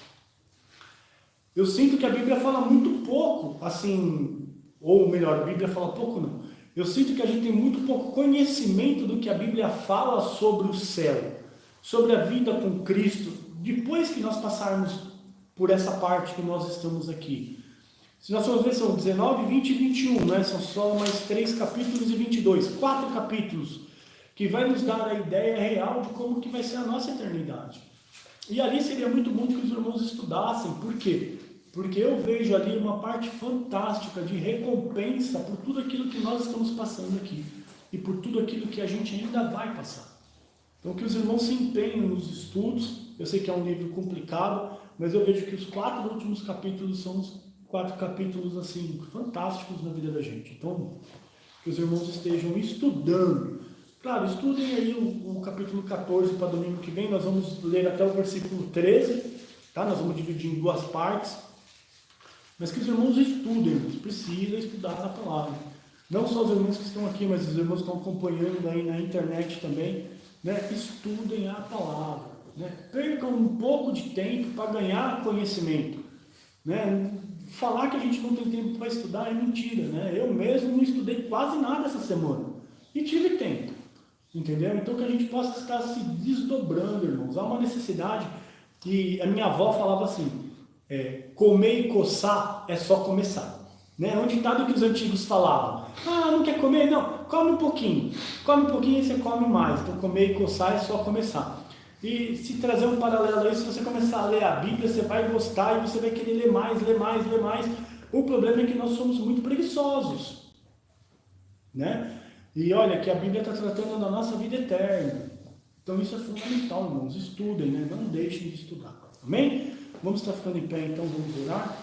Eu sinto que a Bíblia fala muito pouco, assim, ou melhor, a Bíblia fala pouco não. Eu sinto que a gente tem muito pouco conhecimento do que a Bíblia fala sobre o céu, sobre a vida com Cristo, depois que nós passarmos por essa parte que nós estamos aqui. Se nós formos ver, são 19, 20 e 21, né? São só mais 3 capítulos e 22, 4 capítulos, que vai nos dar a ideia real de como que vai ser a nossa eternidade. E ali seria muito bom que os irmãos estudassem. Por quê? porque eu vejo ali uma parte fantástica de recompensa por tudo aquilo que nós estamos passando aqui e por tudo aquilo que a gente ainda vai passar. Então, que os irmãos se empenhem nos estudos. Eu sei que é um livro complicado, mas eu vejo que os 4 últimos capítulos são os 4 capítulos assim fantásticos na vida da gente. Então, que os irmãos estejam estudando. Claro, estudem aí o capítulo 14 para domingo que vem. Nós vamos ler até o versículo 13, tá? Nós vamos dividir em 2 partes. Mas que os irmãos estudem, irmãos. Precisam estudar a palavra. Não só os irmãos que estão aqui, mas os irmãos que estão acompanhando aí na internet também, né? Estudem a palavra, né? Percam um pouco de tempo para ganhar conhecimento, né? Falar que a gente não tem tempo para estudar é mentira, né? Eu mesmo não estudei quase nada essa semana e tive tempo, entendeu? Então que a gente possa estar se desdobrando, irmãos. Há uma necessidade que a minha avó falava assim, comer e coçar é só começar, né? É um ditado que os antigos falavam. Ah, não quer comer? Não, come um pouquinho e você come mais. Então comer e coçar é só começar. E se trazer um paralelo aí, se você começar a ler a Bíblia, você vai gostar e você vai querer ler mais. O problema é que nós somos muito preguiçosos, né? E olha que a Bíblia está tratando da nossa vida eterna. Então isso é fundamental, irmãos. Estudem, né? Não deixem de estudar. Amém? Vamos estar ficando em pé, então vamos orar.